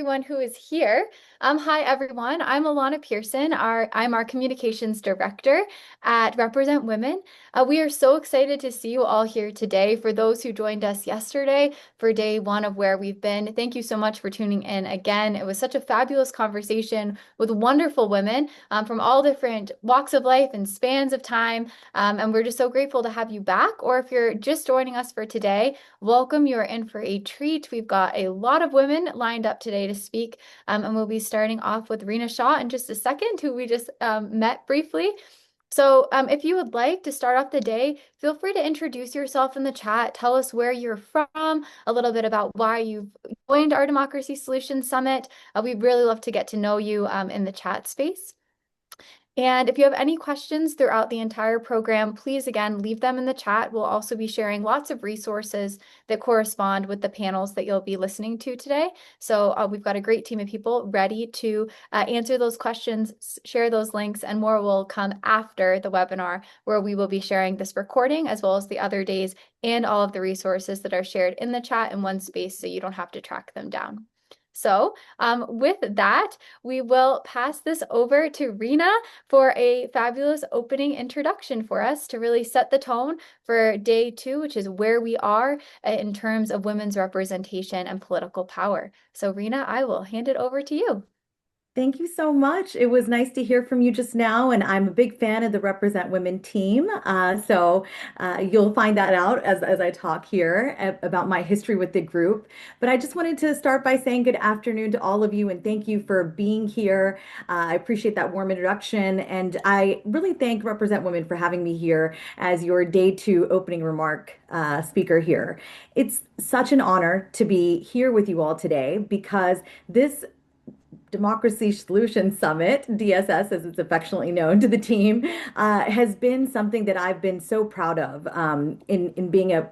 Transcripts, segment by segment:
everyone who is here. Hi, everyone. I'm Alana Pearson. I'm our communications director at Represent Women. We are so excited to see you all here today. For those who joined us yesterday for day one of Where We've Been, thank you so much for tuning in again. It was such a fabulous conversation with wonderful women from all different walks of life and spans of time. And we're just so grateful to have you back. Or if you're just joining us for today, welcome. You are in for a treat. We've got a lot of women lined up today to speak, and we'll be starting off with Rena Shaw in just a second, who we just met briefly. So if you would like to start off the day, feel free to introduce yourself in the chat. Tell us where you're from, a little bit about why you've joined our Democracy Solutions Summit. We'd really love to get to know you in the chat space. And if you have any questions throughout the entire program, please again, leave them in the chat. We'll also be sharing lots of resources that correspond with the panels that you'll be listening to today. So we've got a great team of people ready to answer those questions, share those links, and more will come after the webinar, where we will be sharing this recording as well as the other days and all of the resources that are shared in the chat in one space, so you don't have to track them down. So with that, we will pass this over to Rena for a fabulous opening introduction for us to really set the tone for day two, which is where we are in terms of women's representation and political power. So Rena, I will hand it over to you. Thank you so much. It was nice to hear from you just now, and I'm a big fan of the Represent Women team. You'll find that out as I talk here about my history with the group. But I just wanted to start by saying good afternoon to all of you, and thank you for being here. I appreciate that warm introduction, and I really thank Represent Women for having me here as your day two opening remark speaker here. It's such an honor to be here with you all today because this Democracy Solutions Summit, DSS as it's affectionately known to the team, has been something that I've been so proud of in being a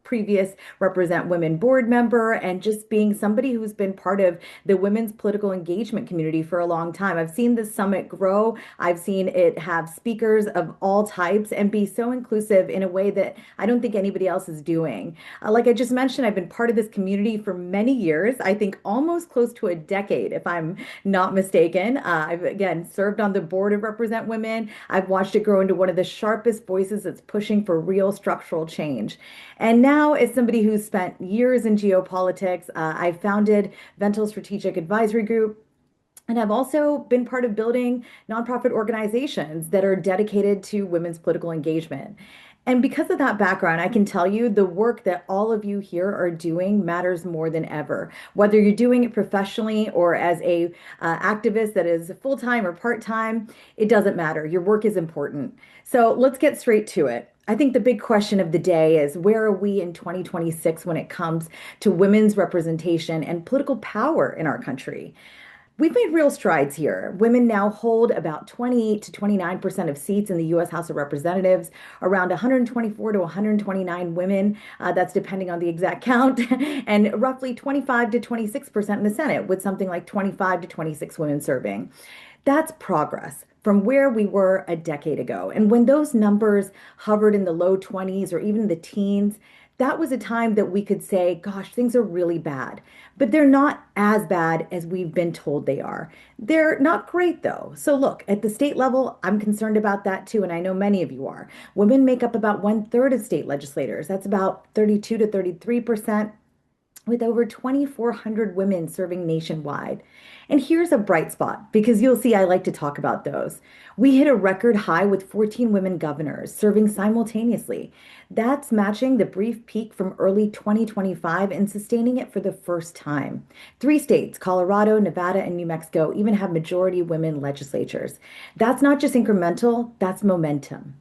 previous Represent Women board member and just being somebody who's been part of the women's political engagement community for a long time. I've seen this summit grow. I've seen it have speakers of all types and be so inclusive in a way that I don't think anybody else is doing. Like I just mentioned, I've been part of this community for many years, I think almost close to a decade, if I'm not mistaken. I've again served on the board of Represent Women. I've watched it grow into one of the sharpest voices that's pushing for real structural change. And now, as somebody who's spent years in geopolitics, I founded Ventil Strategic Advisory Group. And I've also been part of building nonprofit organizations that are dedicated to women's political engagement. And because of that background, I can tell you the work that all of you here are doing matters more than ever. Whether you're doing it professionally or as a activist that is full-time or part-time, it doesn't matter. Your work is important. So let's get straight to it. I think the big question of the day is, where are we in 2026 when it comes to women's representation and political power in our country? We've made real strides here. Women now hold about 28 to 29% of seats in the U.S. House of Representatives, around 124 to 129 women, that's depending on the exact count, and roughly 25 to 26% in the Senate, with something like 25 to 26 women serving. That's progress from where we were a decade ago. And when those numbers hovered in the low 20s or even the teens, that was a time that we could say, gosh, things are really bad. But they're not as bad as we've been told they are. They're not great, though. So look, at the state level, I'm concerned about that too, and I know many of you are. Women make up about 1/3 of state legislators. That's about 32 to 33%, with over 2,400 women serving nationwide. And here's a bright spot, because you'll see I like to talk about those. We hit a record high with 14 women governors serving simultaneously. That's matching the brief peak from early 2025 and sustaining it for the first time. 3 states, Colorado, Nevada, and New Mexico, even have majority women legislatures. That's not just incremental, that's momentum.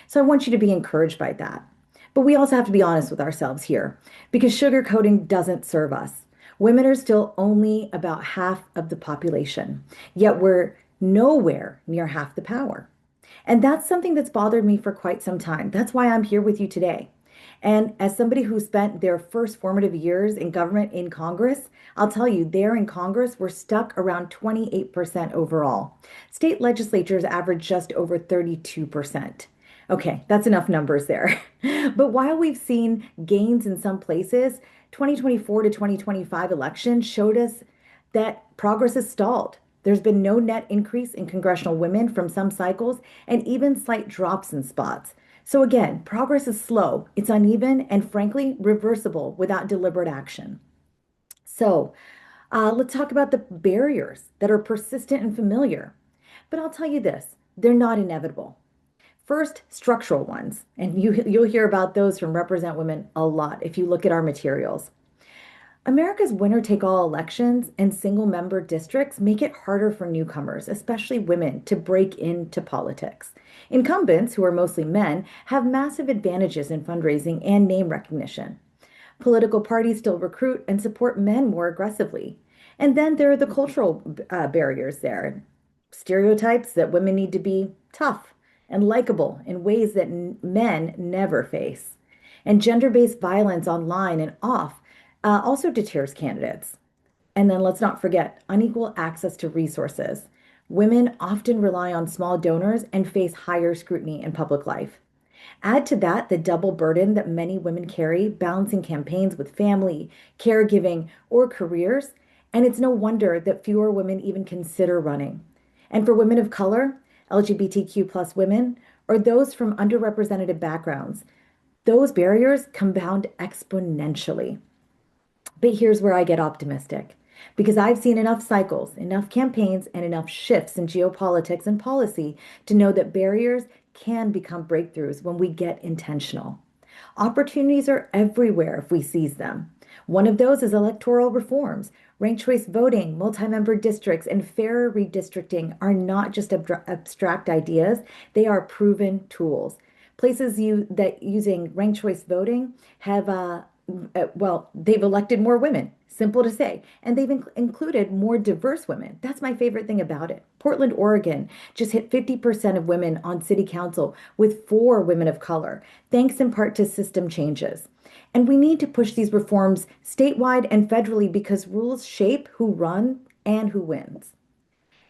So I want you to be encouraged by that. But we also have to be honest with ourselves here, because sugarcoating doesn't serve us. Women are still only about half of the population, yet we're nowhere near half the power. And that's something that's bothered me for quite some time. That's why I'm here with you today. And as somebody who spent their first formative years in government in Congress, I'll tell you, there in Congress, we're stuck around 28% overall. State legislatures average just over 32%. Okay, that's enough numbers there. But while we've seen gains in some places, 2024 to 2025 elections showed us that progress is stalled. There's been no net increase in congressional women from some cycles and even slight drops in spots. So again, progress is slow, it's uneven, and frankly, reversible without deliberate action. So let's talk about the barriers that are persistent and familiar. But I'll tell you this, they're not inevitable. First, structural ones, and you'll hear about those from Represent Women a lot if you look at our materials. America's winner-take-all elections and single-member districts make it harder for newcomers, especially women, to break into politics. Incumbents, who are mostly men, have massive advantages in fundraising and name recognition. Political parties still recruit and support men more aggressively. And then there are the cultural barriers there. Stereotypes that women need to be tough and likable in ways that men never face. And gender-based violence online and off also deters candidates. And then let's not forget unequal access to resources. Women often rely on small donors and face higher scrutiny in public life. Add to that the double burden that many women carry, balancing campaigns with family, caregiving, or careers, and it's no wonder that fewer women even consider running. And for women of color, LGBTQ plus women, or those from underrepresented backgrounds, those barriers compound exponentially. But here's where I get optimistic. Because I've seen enough cycles, enough campaigns, and enough shifts in geopolitics and policy to know that barriers can become breakthroughs when we get intentional. Opportunities are everywhere if we seize them. One of those is electoral reforms. Ranked choice voting, multi-member districts, and fairer redistricting are not just abstract ideas, they are proven tools. Places that using ranked choice voting have well, they've elected more women, simple to say, and they've included more diverse women. That's my favorite thing about it. Portland, Oregon just hit 50% of women on city council with 4 women of color, thanks in part to system changes. And we need to push these reforms statewide and federally because rules shape who run and who wins.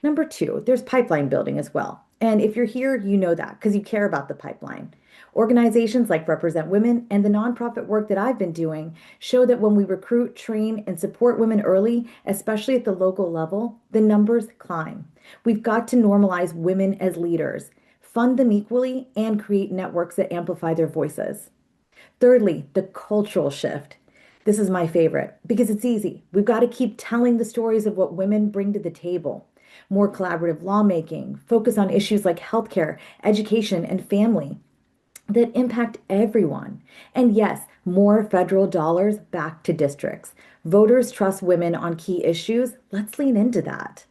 Number 2, there's pipeline building as well. And if you're here, you know that because you care about the pipeline. Organizations like Represent Women and the nonprofit work that I've been doing show that when we recruit, train, and support women early, especially at the local level, the numbers climb. We've got to normalize women as leaders, fund them equally, and create networks that amplify their voices. Thirdly, the cultural shift. This is my favorite because it's easy. We've got to keep telling the stories of what women bring to the table. More collaborative lawmaking, focus on issues like healthcare, education, and family that impact everyone. And yes, more federal dollars back to districts. Voters trust women on key issues. Let's lean into that.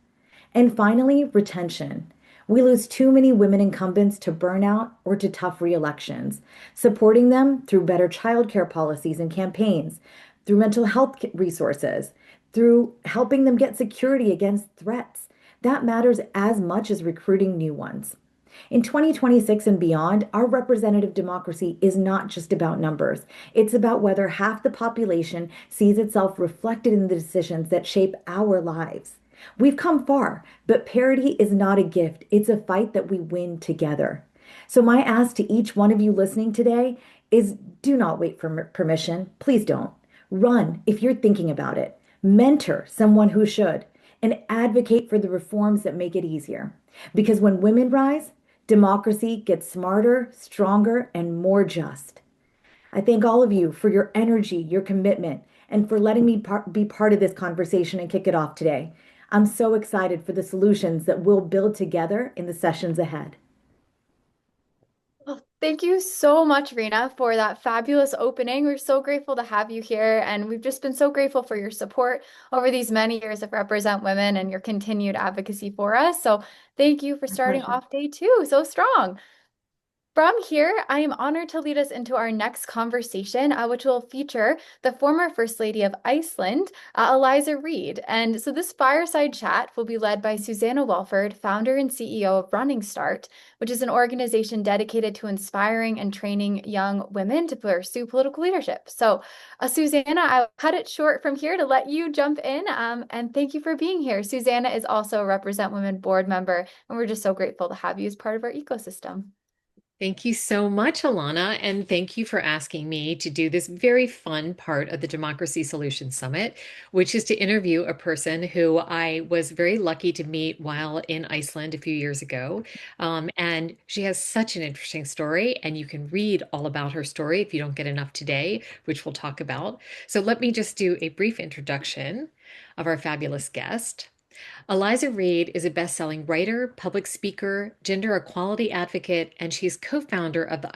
And finally, retention. We lose too many women incumbents to burnout or to tough re-elections. Supporting them through better childcare policies and campaigns, through mental health resources, through helping them get security against threats. That matters as much as recruiting new ones. In 2026 and beyond, our representative democracy is not just about numbers. It's about whether half the population sees itself reflected in the decisions that shape our lives. We've come far, but parity is not a gift. It's a fight that we win together. So my ask to each one of you listening today is do not wait for permission. Please don't. Run if you're thinking about it. Mentor someone who should, and advocate for the reforms that make it easier. Because when women rise, democracy gets smarter, stronger, and more just. I thank all of you for your energy, your commitment, and for letting me be part of this conversation and kick it off today. I'm so excited for the solutions that we'll build together in the sessions ahead. Well, thank you so much, Rena, for that fabulous opening. We're so grateful to have you here, and we've just been so grateful for your support over these many years of Represent Women and your continued advocacy for us. So thank you for My starting pleasure. off day 2 so strong. From here, I am honored to lead us into our next conversation, which will feature the former First Lady of Iceland, Eliza Reid. And so this fireside chat will be led by Susanna Welford, founder and CEO of Running Start, which is an organization dedicated to inspiring and training young women to pursue political leadership. So, Susanna, I'll cut it short from here to let you jump in. And thank you for being here. Susanna is also a Represent Women board member, and we're just so grateful to have you as part of our ecosystem. Thank you so much, Alana, and thank you for asking me to do this very fun part of the Democracy Solutions Summit, which is to interview a person who I was very lucky to meet while in Iceland a few years ago. And she has such an interesting story, and you can read all about her story if you don't get enough today, which we'll talk about. So let me just do a brief introduction of our fabulous guest. Eliza Reid is a best-selling writer, public speaker, gender equality advocate, and she's co-founder of the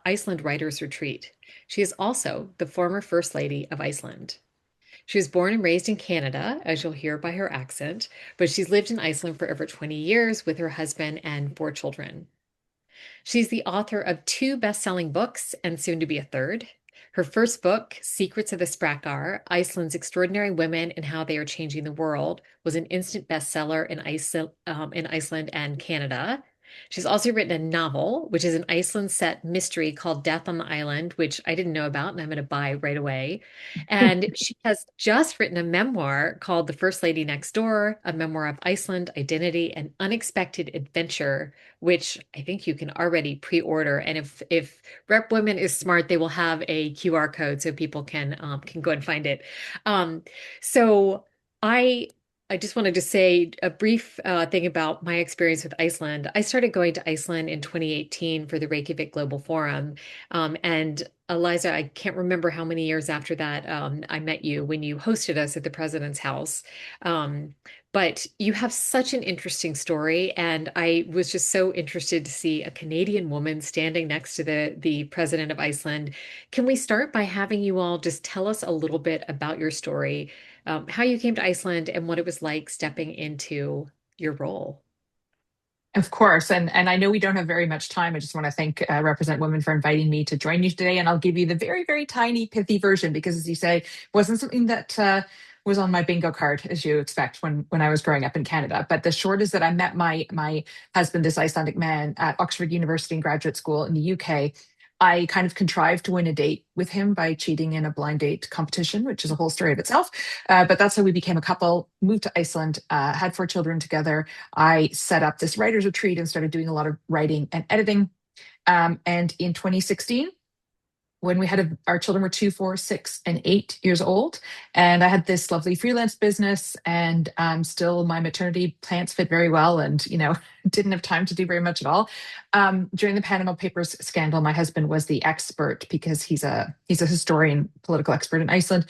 Iceland Writers Retreat. She is also the former First Lady of Iceland. She was born and raised in Canada, as you'll hear by her accent, but she's lived in Iceland for over 20 years with her husband and 4 children. She's the author of 2 best-selling books and soon to be a third. Her first book, Secrets of the Sprakar, Iceland's Extraordinary Women and How They Are Changing the World, was an instant bestseller in Iceland and Canada. She's also written a novel, which is an Iceland set mystery called Death on the Island, which I didn't know about and I'm going to buy right away. And she has just written a memoir called The First Lady Next Door, a memoir of Iceland, identity, and unexpected adventure, which I think you can already pre-order. And if Rep Women is smart, they will have a QR code so people can go and find it. Um, so I I just wanted to say a brief thing about my experience with Iceland. I started going to Iceland in 2018 for the Reykjavik Global Forum. And Eliza, I can't remember how many years after that I met you when you hosted us at the president's house. Um, but you have such an interesting story, and I was just so interested to see a Canadian woman standing next to the president of Iceland. Can we start by having you all just tell us a little bit about your story, how you came to Iceland, and what it was like stepping into your role? Of course, and I know we don't have very much time. I just want to thank Represent Women for inviting me to join you today, and I'll give you the very, very tiny, pithy version because, as you say, it wasn't something that was on my bingo card, as you expect when I was growing up in Canada. But the short is that I met my husband, this Icelandic man, at Oxford University in graduate school in the UK. I kind of contrived to win a date with him by cheating in a blind date competition, which is a whole story of itself. But that's how we became a couple, moved to Iceland, had 4 children together. I set up this writer's retreat and started doing a lot of writing and editing. And in 2016, when our children were 2, 4, 6, and 8 years old, and I had this lovely freelance business, and still my maternity plans fit very well, and didn't have time to do very much at all. During the Panama Papers scandal, my husband was the expert because he's a historian, political expert in Iceland.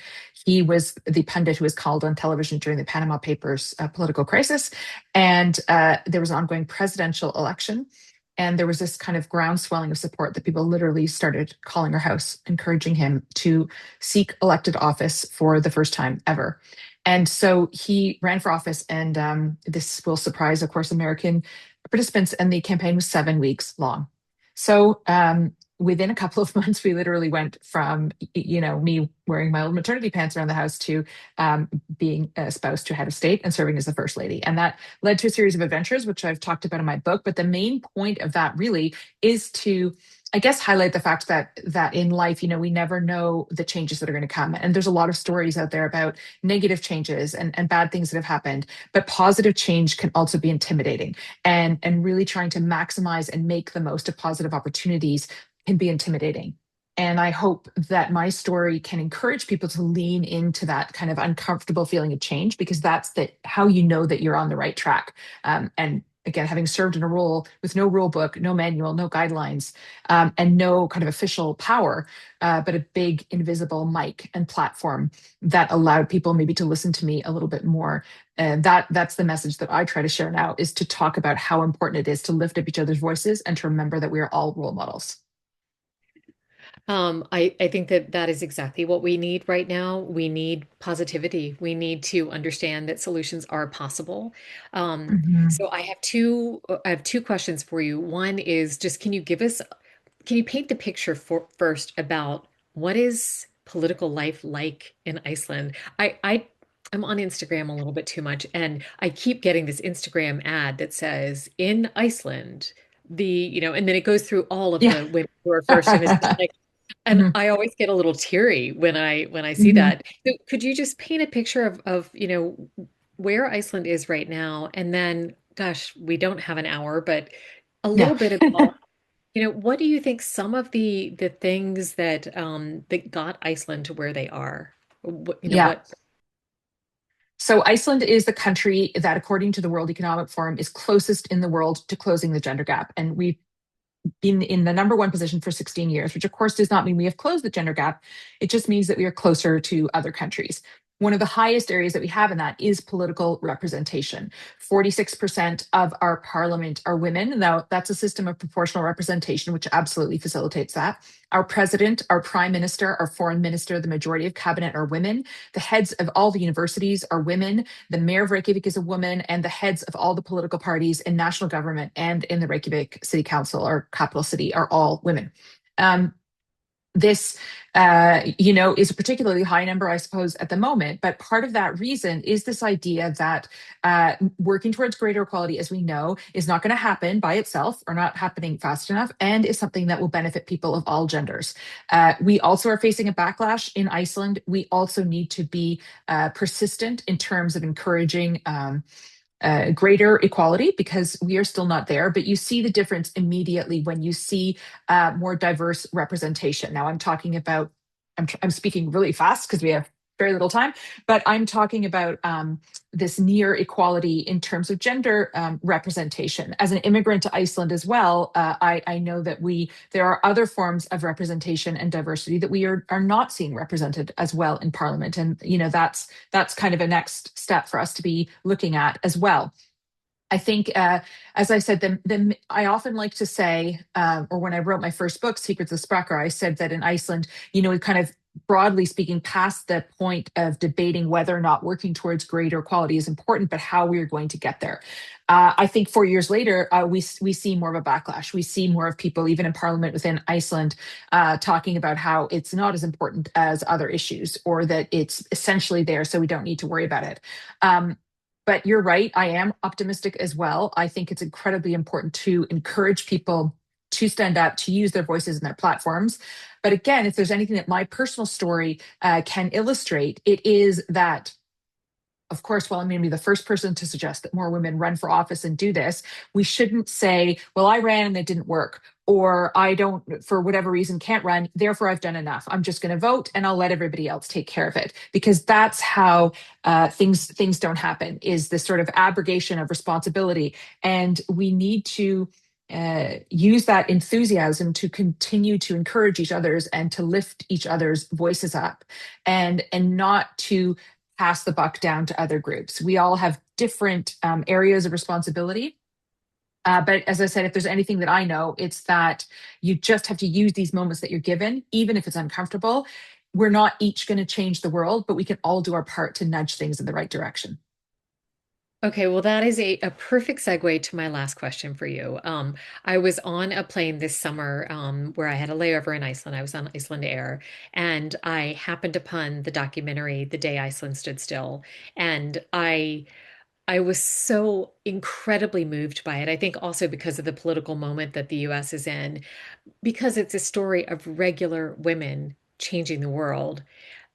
He was the pundit who was called on television during the Panama Papers political crisis, and there was an ongoing presidential election. And there was this kind of groundswelling of support that people literally started calling our house, encouraging him to seek elected office for the first time ever. And so he ran for office, and this will surprise, of course, American participants. And the campaign was 7 weeks long. So within a couple of months, we literally went from, me wearing my old maternity pants around the house to being espoused to head of state and serving as the first lady. And that led to a series of adventures, which I've talked about in my book. But the main point of that really is to, I guess, highlight the fact that in life, we never know the changes that are going to come. And there's a lot of stories out there about negative changes and bad things that have happened. But positive change can also be intimidating. And really trying to maximize and make the most of positive opportunities can be intimidating. And I hope that my story can encourage people to lean into that kind of uncomfortable feeling of change, because that's how you know that you're on the right track. And again, having served in a role with no rule book, no manual, no guidelines, and no kind of official power, but a big invisible mic and platform that allowed people maybe to listen to me a little bit more. And that's the message that I try to share now, is to talk about how important it is to lift up each other's voices and to remember that we are all role models. I think that that is exactly what we need right now. We need positivity. We need to understand that solutions are possible. Mhm. So I have two questions for you. One is just, can you paint the picture first about what is political life like in Iceland? I'm on Instagram a little bit too much, and I keep getting this Instagram ad that says in Iceland, and then it goes through all of Yeah. the women who are first, and it's just like, and Mhm. I always get a little teary when I see Mhm. that. So could you just paint a picture of where Iceland is right now? And then, gosh, we don't have an hour, but a Yeah. little bit about What do you think some of the things that got Iceland to where they are? Yeah. What? So Iceland is the country that, according to the World Economic Forum, is closest in the world to closing the gender gap. And we've been in the number one position for 16 years, which of course does not mean we have closed the gender gap. It just means that we are closer to other countries. One of the highest areas that we have in that is political representation. 46% of our parliament are women. Now, that's a system of proportional representation, which absolutely facilitates that. Our president, our prime minister, our foreign minister, the majority of cabinet are women. The heads of all the universities are women. The mayor of Reykjavik is a woman, and the heads of all the political parties in national government and in the Reykjavik City Council, or capital city, are all women. This, is a particularly high number, I suppose, at the moment. But part of that reason is this idea that working towards greater equality, as we know, is not going to happen by itself or not happening fast enough, and is something that will benefit people of all genders. We also are facing a backlash in Iceland. We also need to be persistent in terms of encouraging greater equality, because we are still not there. But you see the difference immediately when you see more diverse representation. Now, I'm speaking really fast because we have very little time, but I'm talking about this near equality in terms of gender representation. As an immigrant to Iceland as well, I know that there are other forms of representation and diversity that we are not seeing represented as well in Parliament, and that's kind of a next step for us to be looking at as well. I think, as I said, I often like to say, or when I wrote my first book, Secrets of Spracher, I said that in Iceland, we kind of, broadly speaking, past the point of debating whether or not working towards greater equality is important, but how we are going to get there. I think 4 years later, we see more of a backlash. We see more of people, even in Parliament within Iceland, talking about how it's not as important as other issues, or that it's essentially there, so we don't need to worry about it. But you're right, I am optimistic as well. I think it's incredibly important to encourage people to stand up, to use their voices and their platforms. But again, if there's anything that my personal story can illustrate, it is that, of course, while I'm going to be the first person to suggest that more women run for office and do this, we shouldn't say, well, I ran and it didn't work, or I don't, for whatever reason, can't run, therefore I've done enough. I'm just going to vote and I'll let everybody else take care of it. Because that's how things don't happen, is this sort of abrogation of responsibility. And we need to use that enthusiasm to continue to encourage each other's and to lift each other's voices up, and not to pass the buck down to other groups. We all have different areas of responsibility. But as I said, if there's anything that I know, it's that you just have to use these moments that you're given, even if it's uncomfortable. We're not each going to change the world, but we can all do our part to nudge things in the right direction. Okay, well, that is a perfect segue to my last question for you. I was on a plane this summer where I had a layover in Iceland. I was on Iceland Air, and I happened upon the documentary The Day Iceland Stood Still. And I was so incredibly moved by it. I think also because of the political moment that the US is in, because it's a story of regular women changing the world.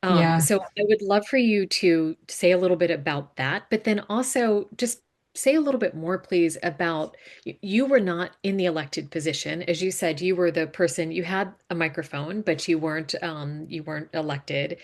Yeah. So I would love for you to say a little bit about that, but then also just say a little bit more, please, about you were not in the elected position. As you said, you were the person, you had a microphone, but you weren't elected.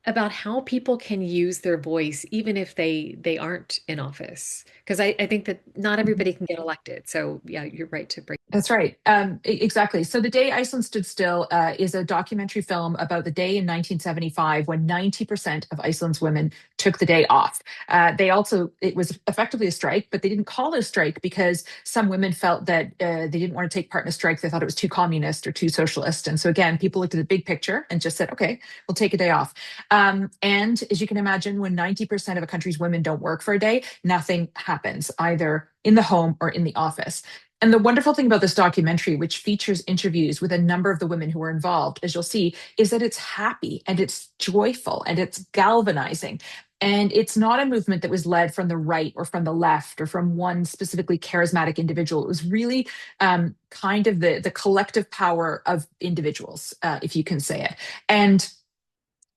About how people can use their voice even if they aren't in office. Because I think that not everybody can get elected. So yeah, you're right to break. That's right. Exactly. So The Day Iceland Stood Still is a documentary film about the day in 1975 when 90% of Iceland's women took the day off. It was effectively a strike, but they didn't call it a strike because some women felt that they didn't want to take part in a strike. They thought it was too communist or too socialist. And so again, people looked at the big picture and just said, okay, we'll take a day off. And as you can imagine, when 90% of a country's women don't work for a day, nothing happens, either in the home or in the office. And the wonderful thing about this documentary, which features interviews with a number of the women who were involved, as you'll see, is that it's happy and it's joyful and it's galvanizing. And it's not a movement that was led from the right or from the left or from one specifically charismatic individual. It was really kind of the collective power of individuals, if you can say it. And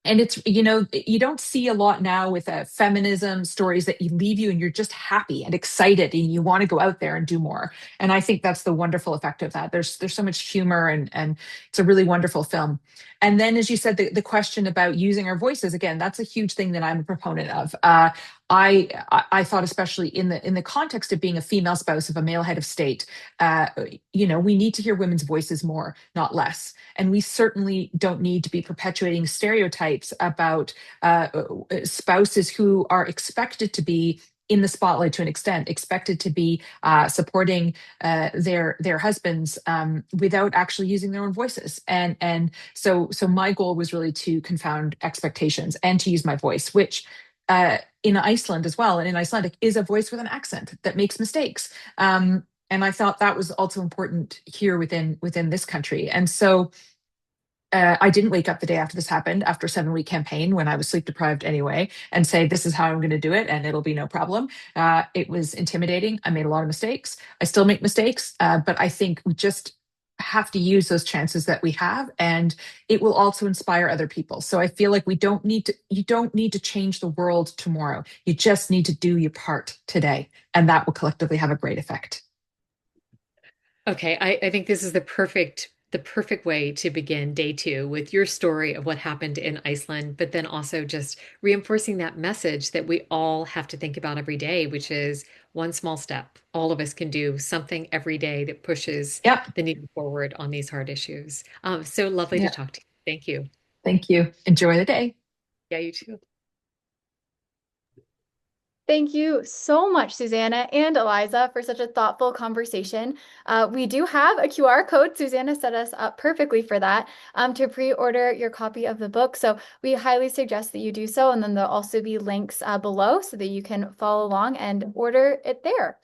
And it's, you don't see a lot now with feminism stories that you leave you and you're just happy and excited and you want to go out there and do more. And I think that's the wonderful effect of that. There's so much humor, and it's a really wonderful film. And then, as you said, the question about using our voices, again, that's a huge thing that I'm a proponent of. I thought, especially in the context of being a female spouse of a male head of state, we need to hear women's voices more, not less. And we certainly don't need to be perpetuating stereotypes about spouses who are expected to be in the spotlight to an extent, expected to be supporting their husbands without actually using their own voices. And so my goal was really to confound expectations and to use my voice, which in Iceland as well, and in Icelandic is a voice with an accent that makes mistakes. And I thought that was also important here within this country. And so I didn't wake up the day after this happened, after a 7-week campaign when I was sleep deprived anyway, and say, this is how I'm going to do it and it'll be no problem. It was intimidating. I made a lot of mistakes. I still make mistakes, but I think we just have to use those chances that we have, and it will also inspire other people. So I feel like you don't need to change the world tomorrow. You just need to do your part today, and that will collectively have a great effect. Okay, I think this is the perfect way to begin day two with your story of what happened in Iceland, but then also just reinforcing that message that we all have to think about every day, which is one small step. All of us can do something every day that pushes Yep. the needle forward on these hard issues. So lovely to Yeah. talk to you. Thank you. Thank you. Enjoy the day. Yeah, you too. Thank you so much, Susanna and Eliza, for such a thoughtful conversation. We do have a QR code. Susanna set us up perfectly for that, to pre-order your copy of the book. So we highly suggest that you do so. And then there'll also be links below so that you can follow along and order it there.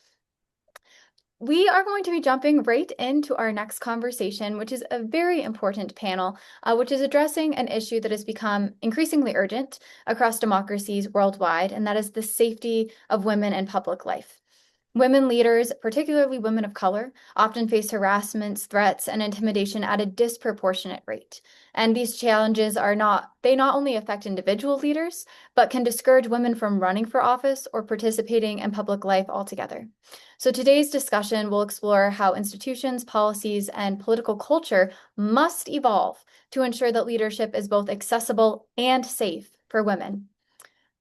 We are going to be jumping right into our next conversation, which is a very important panel, which is addressing an issue that has become increasingly urgent across democracies worldwide, and that is the safety of women in public life. Women leaders, particularly women of color, often face harassments, threats, and intimidation at a disproportionate rate. And these challenges not only affect individual leaders, but can discourage women from running for office or participating in public life altogether. So today's discussion will explore how institutions, policies, and political culture must evolve to ensure that leadership is both accessible and safe for women.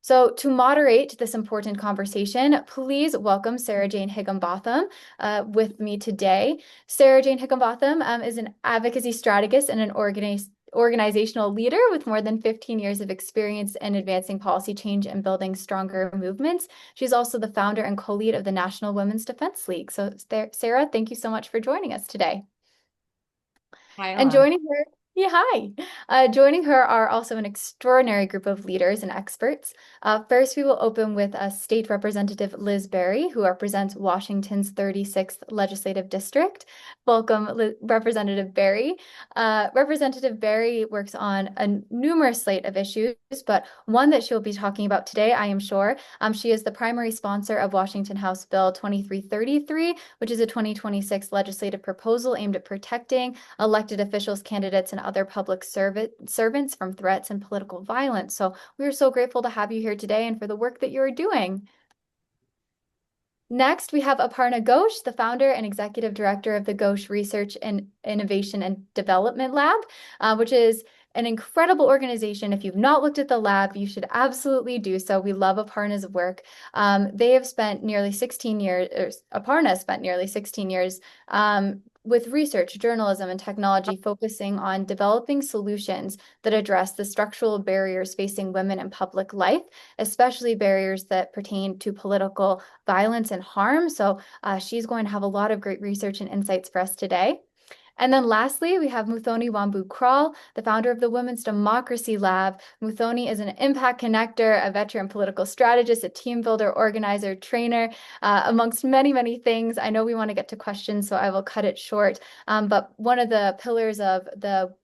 So to moderate this important conversation, please welcome Sarah Jane Higginbotham with me today. Sarah Jane Higginbotham is an advocacy strategist and an organizational leader with more than 15 years of experience in advancing policy change and building stronger movements. She's also the founder and co-lead of the National Women's Defense League. So Sarah, thank you so much for joining us today. Hi, And Alana. joining her, yeah, hi. Joining her are also an extraordinary group of leaders and experts. First, we will open with State Representative Liz Berry, who represents Washington's 36th Legislative District. Welcome, Representative Berry. Representative Berry works on a numerous slate of issues, but one that she'll be talking about today, I am sure. She is the primary sponsor of Washington House Bill 2333, which is a 2026 legislative proposal aimed at protecting elected officials, candidates, and other public servants from threats and political violence. So we are so grateful to have you here today and for the work that you are doing. Next, we have Aparna Ghosh, the founder and executive director of the Ghosh Research and Innovation and Development Lab, which is an incredible organization. If you've not looked at the lab, you should absolutely do so. We love Aparna's work. They have spent nearly 16 years, or Aparna spent nearly 16 years with research, journalism, and technology focusing on developing solutions that address the structural barriers facing women in public life, especially barriers that pertain to political violence and harm. So she's going to have a lot of great research and insights for us today. And then lastly, we have Muthoni Wambu-Kral, the founder of the Women's Democracy Lab. Muthoni is an impact connector, a veteran political strategist, a team builder, organizer, trainer, amongst many, many things. I know we want to get to questions, so I will cut it short. But one of the pillars of the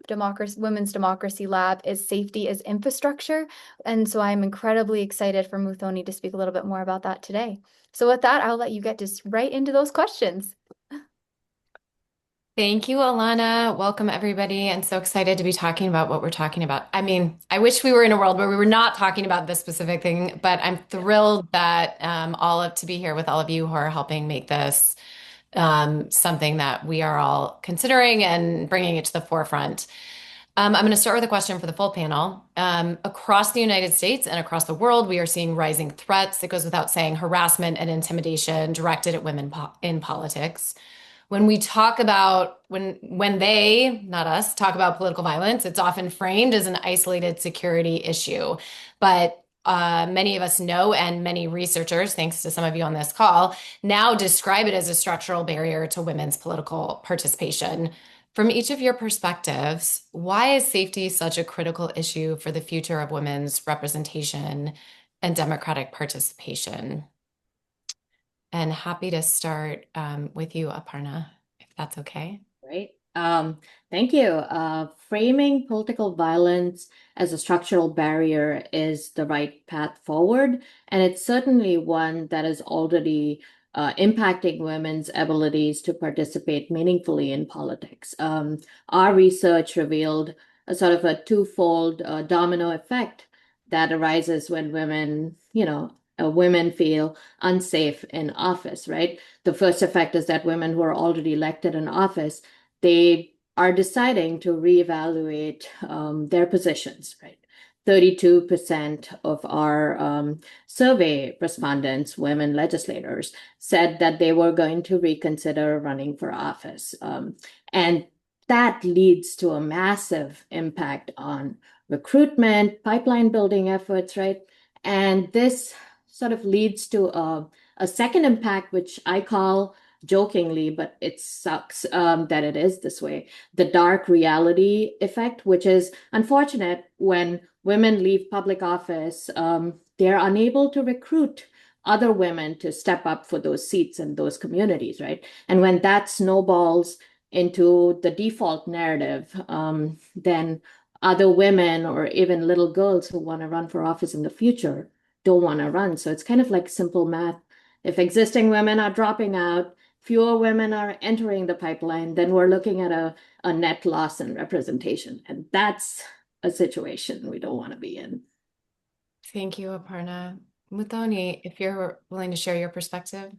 Women's Democracy Lab is safety as infrastructure. And so I'm incredibly excited for Muthoni to speak a little bit more about that today. So with that, I'll let you get just right into those questions. Thank you, Alana. Welcome, everybody. And so excited to be talking about what we're talking about. I mean, I wish we were in a world where we were not talking about this specific thing, but I'm thrilled that to be here with all of you who are helping make this something that we are all considering and bringing it to the forefront. I'm going to start with a question for the full panel. Across the United States and across the world, we are seeing rising threats. It goes without saying, harassment and intimidation directed at women in politics. When we talk about when they, not us, talk about political violence, it's often framed as an isolated security issue. But many of us know, and many researchers, thanks to some of you on this call, now describe it as a structural barrier to women's political participation. From each of your perspectives, why is safety such a critical issue for the future of women's representation and democratic participation? And happy to start with you, Aparna, if that's okay. Right. Thank you. Framing political violence as a structural barrier is the right path forward, and it's certainly one that is already impacting women's abilities to participate meaningfully in politics. Our research revealed a sort of a twofold domino effect that arises when women feel unsafe in office, right? The first effect is that women who are already elected in office, they are deciding to reevaluate their positions, right? 32% of our survey respondents, women legislators, said that they were going to reconsider running for office. And that leads to a massive impact on recruitment, pipeline building efforts, right? And this sort of leads to a second impact, which I call jokingly, but it sucks that it is this way, the dark reality effect, which is unfortunate when women leave public office. They're unable to recruit other women to step up for those seats in those communities, right? And when that snowballs into the default narrative, then other women or even little girls who want to run for office in the future don't want to run. So it's kind of like simple math. If existing women are dropping out, fewer women are entering the pipeline, then we're looking at a net loss in representation. And that's a situation we don't want to be in. Thank you, Aparna. Muthoni, if you're willing to share your perspective.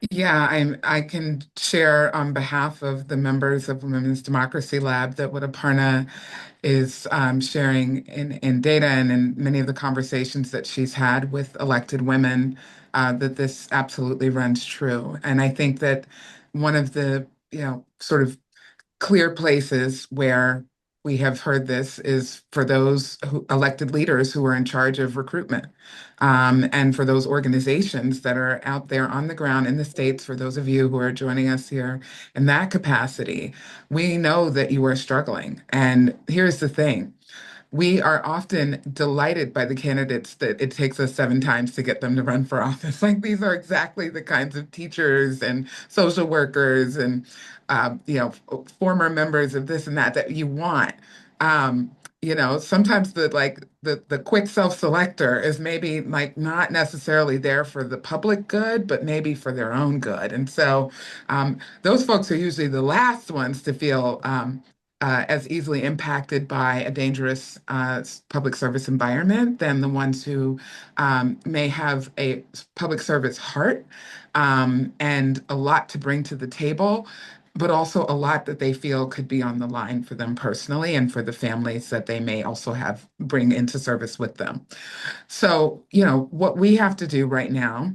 Yeah, I can share on behalf of the members of Women's Democracy Lab that what Aparna is sharing in data and in many of the conversations that she's had with elected women, that this absolutely runs true. And I think that one of the, sort of clear places where we have heard this is for those elected leaders who are in charge of recruitment, and for those organizations that are out there on the ground in the states. For those of you who are joining us here in that capacity, we know that you are struggling. And here's the thing. We are often delighted by the candidates that it takes us 7 times to get them to run for office. Like these are exactly the kinds of teachers and social workers and former members of this and that you want. Sometimes the quick self-selector is maybe like not necessarily there for the public good, but maybe for their own good. And so those folks are usually the last ones to feel as easily impacted by a dangerous public service environment than the ones who may have a public service heart, and a lot to bring to the table, but also a lot that they feel could be on the line for them personally and for the families that they may also have bring into service with them. So, what we have to do right now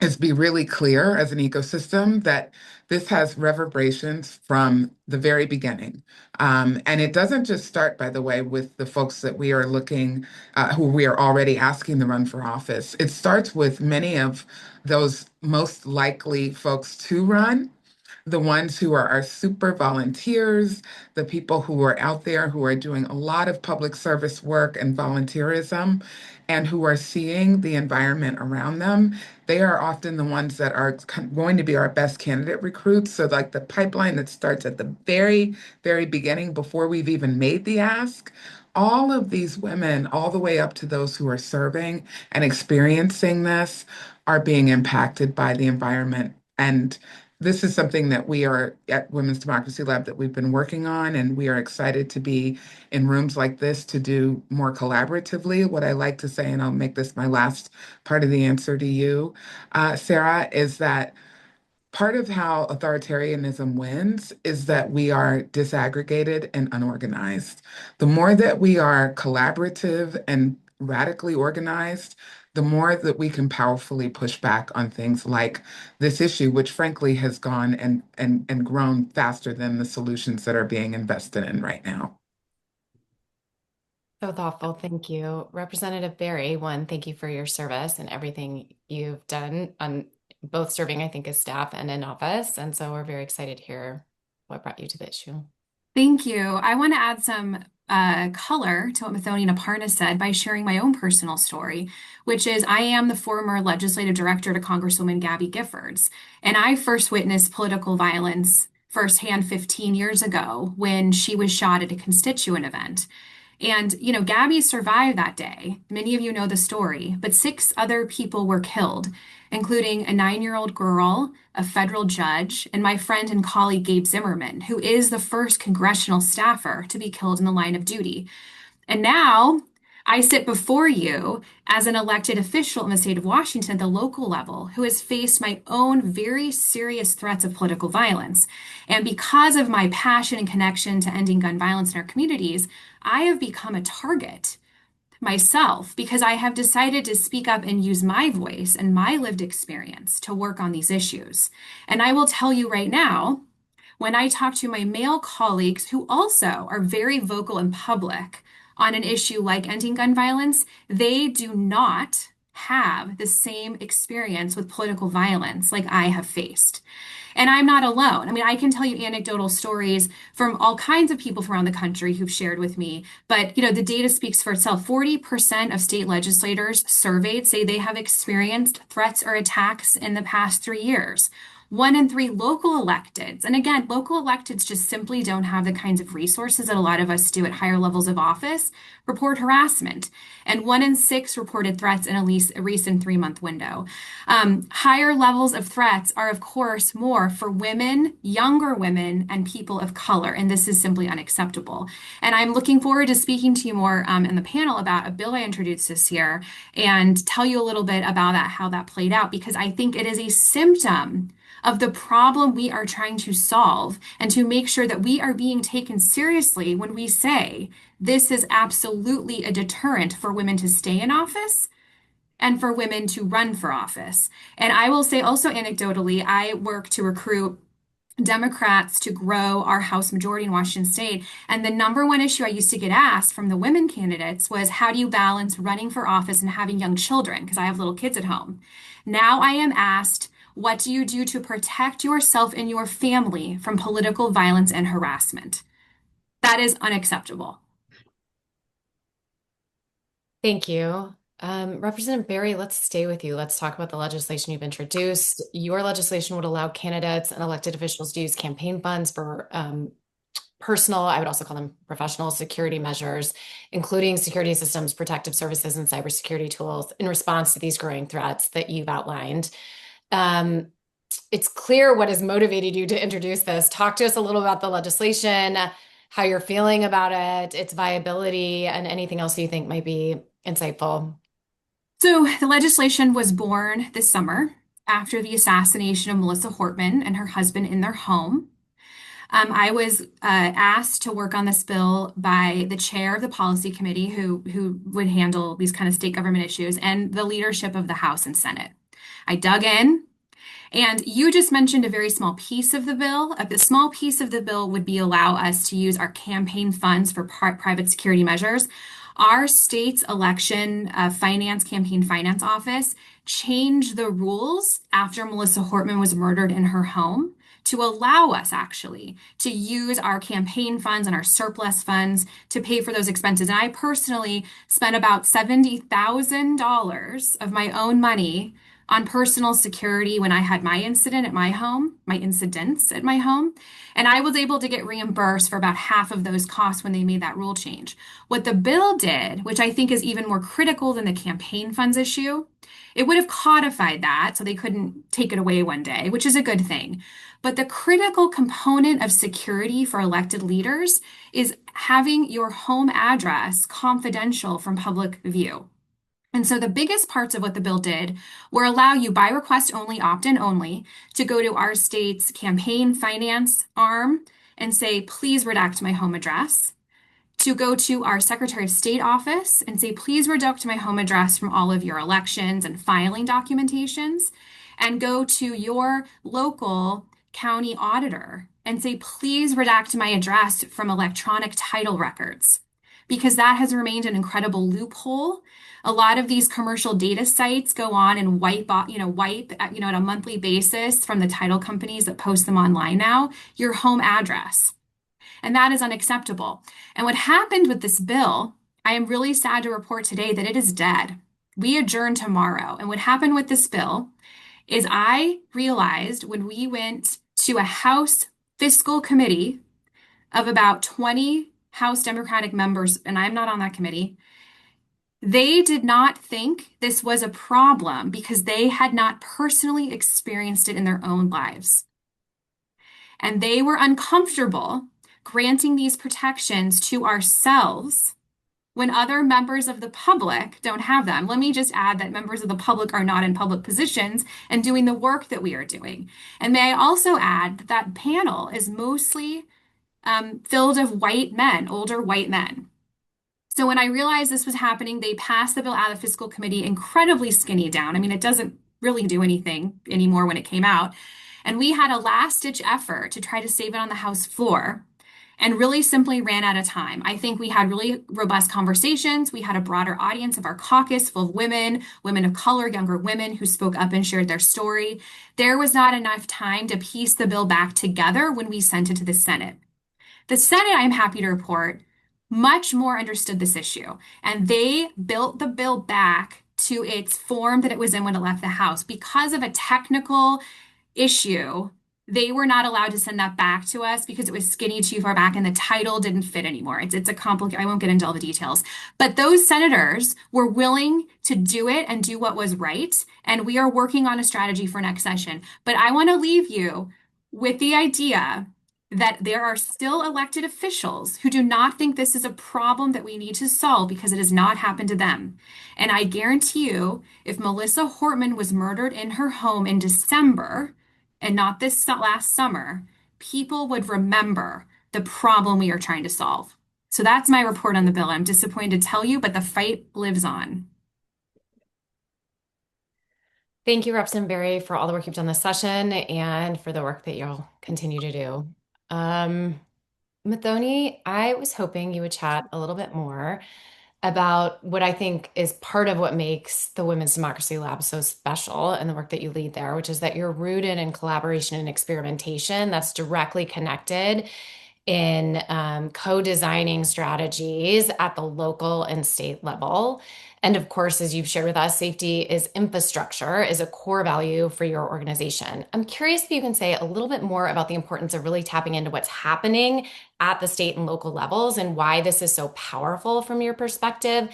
is be really clear as an ecosystem that this has reverberations from the very beginning. And it doesn't just start, by the way, with the folks that we are who we are already asking to run for office. It starts with many of those most likely folks to run, the ones who are our super volunteers, the people who are out there who are doing a lot of public service work and volunteerism, and who are seeing the environment around them. They are often the ones that are going to be our best candidate recruits. So like the pipeline that starts at the very, very beginning before we've even made the ask, all of these women, all the way up to those who are serving and experiencing this, are being impacted by the environment. And this is something that we are at Women's Democracy Lab that we've been working on, and we are excited to be in rooms like this to do more collaboratively. What I like to say, and I'll make this my last part of the answer to you, Sarah, is that part of how authoritarianism wins is that we are disaggregated and unorganized. The more that we are collaborative and radically organized, the more that we can powerfully push back on things like this issue, which frankly has gone and grown faster than the solutions that are being invested in right now. So thoughtful. Thank you. Representative Barry, one, thank you for your service and everything you've done on both serving, I think, as staff and in office. And so we're very excited to hear what brought you to the issue. Thank you. I want to add some color to what Muthoni Aparna said by sharing my own personal story, which is I am the former legislative director to Congresswoman Gabby Giffords, and I first witnessed political violence firsthand 15 years ago when she was shot at a constituent event. And, Gabby survived that day. Many of you know the story, but 6 other people were killed, including a 9-year-old girl, a federal judge, and my friend and colleague Gabe Zimmerman, who is the first congressional staffer to be killed in the line of duty. And now I sit before you as an elected official in the state of Washington at the local level who has faced my own very serious threats of political violence. And because of my passion and connection to ending gun violence in our communities, I have become a target myself because I have decided to speak up and use my voice and my lived experience to work on these issues. And I will tell you right now, when I talk to my male colleagues who also are very vocal in public on an issue like ending gun violence, they do not have the same experience with political violence like I have faced. And I'm not alone. I mean, I can tell you anecdotal stories from all kinds of people from around the country who've shared with me. But, the data speaks for itself. 40% of state legislators surveyed say they have experienced threats or attacks in the past 3 years. 1 in 3 local electeds. And again, local electeds just simply don't have the kinds of resources that a lot of us do at higher levels of office, report harassment. And 1 in 6 reported threats in at least a recent 3-month window. Higher levels of threats are, of course, more for women, younger women, and people of color. And this is simply unacceptable. And I'm looking forward to speaking to you more in the panel about a bill I introduced this year and tell you a little bit about that, how that played out, because I think it is a symptom of the problem we are trying to solve and to make sure that we are being taken seriously when we say this is absolutely a deterrent for women to stay in office and for women to run for office. And I will say also anecdotally, I work to recruit Democrats to grow our House majority in Washington State. And the number one issue I used to get asked from the women candidates was, how do you balance running for office and having young children? Because I have little kids at home. Now I am asked, what do you do to protect yourself and your family from political violence and harassment? That is unacceptable. Thank you. Representative Barry, let's stay with you. Let's talk about the legislation you've introduced. Your legislation would allow candidates and elected officials to use campaign funds for personal, I would also call them professional security measures, including security systems, protective services, and cybersecurity tools in response to these growing threats that you've outlined. It's clear what has motivated you to introduce this. Talk to us a little about the legislation, how you're feeling about it, its viability, and anything else you think might be insightful. So the legislation was born this summer after the assassination of Melissa Hortman and her husband in their home. I was asked to work on this bill by the chair of the policy committee who would handle these kind of state government issues and the leadership of the House and Senate. I dug in, and you just mentioned a very small piece of the bill. A small piece of the bill would be allow us to use our campaign funds for private security measures. Our state's election campaign finance office changed the rules after Melissa Hortman was murdered in her home to allow us actually to use our campaign funds and our surplus funds to pay for those expenses. And I personally spent about $70,000 of my own money on personal security when I had my incident at my home, my incidents at my home. And I was able to get reimbursed for about half of those costs when they made that rule change. What the bill did, which I think is even more critical than the campaign funds issue, it would have codified that so they couldn't take it away one day, which is a good thing. But the critical component of security for elected leaders is having your home address confidential from public view. And so the biggest parts of what the bill did were allow you by request only, opt-in only, to go to our state's campaign finance arm and say, please redact my home address, to go to our Secretary of State office and say, please redact my home address from all of your elections and filing documentations, and go to your local county auditor and say, please redact my address from electronic title records, because that has remained an incredible loophole. A lot of these commercial data sites go on and wipe, at a monthly basis from the title companies that post them online now, your home address. And that is unacceptable. And what happened with this bill, I am really sad to report today that it is dead. We adjourn tomorrow. And what happened with this bill is I realized when we went to a House Fiscal Committee of about 20 House Democratic members, and I'm not on that committee, they did not think this was a problem because they had not personally experienced it in their own lives. And they were uncomfortable granting these protections to ourselves when other members of the public don't have them. Let me just add that members of the public are not in public positions and doing the work that we are doing. And may I also add that that panel is mostly filled of white men, older white men. So when I realized this was happening, they passed the bill out of fiscal committee incredibly skinny down. I mean, it doesn't really do anything anymore when it came out. And we had a last-ditch effort to try to save it on the House floor and really simply ran out of time. I think we had really robust conversations. We had a broader audience of our caucus full of women, women of color, younger women who spoke up and shared their story. There was not enough time to piece the bill back together when we sent it to the Senate. The Senate, I'm happy to report, much more understood this issue, and they built the bill back to its form that it was in when it left the House. Because of a technical issue, they were not allowed to send that back to us because it was skinny too far back and the title didn't fit anymore. It's a complicated, I won't get into all the details, but those senators were willing to do it and do what was right. And we are working on a strategy for next session. But I want to leave you with the idea that there are still elected officials who do not think this is a problem that we need to solve because it has not happened to them. And I guarantee you, if Melissa Hortman was murdered in her home in December and not this last summer, people would remember the problem we are trying to solve. So that's my report on the bill. I'm disappointed to tell you, but the fight lives on. Thank you, Representative Berry, for all the work you've done this session and for the work that you'll continue to do. Mathoni, I was hoping you would chat a little bit more about what I think is part of what makes the Women's Democracy Lab so special and the work that you lead there, which is that you're rooted in collaboration and experimentation that's directly connected in co-designing strategies at the local and state level. And of course, as you've shared with us, safety is infrastructure, is a core value for your organization. I'm curious if you can say a little bit more about the importance of really tapping into what's happening at the state and local levels and why this is so powerful from your perspective.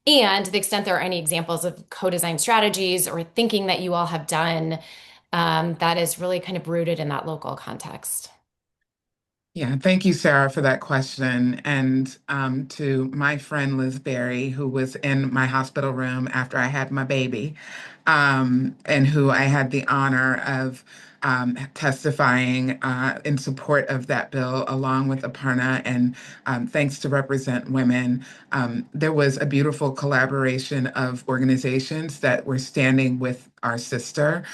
And to the extent there are any examples of co-design strategies or thinking that you all have done that is really kind of rooted in that local context. Yeah, thank you, Sarah, for that question. And to my friend Liz Berry, who was in my hospital room after I had my baby, and who I had the honor of testifying in support of that bill, along with Aparna, and thanks to Represent Women, there was a beautiful collaboration of organizations that were standing with our sister,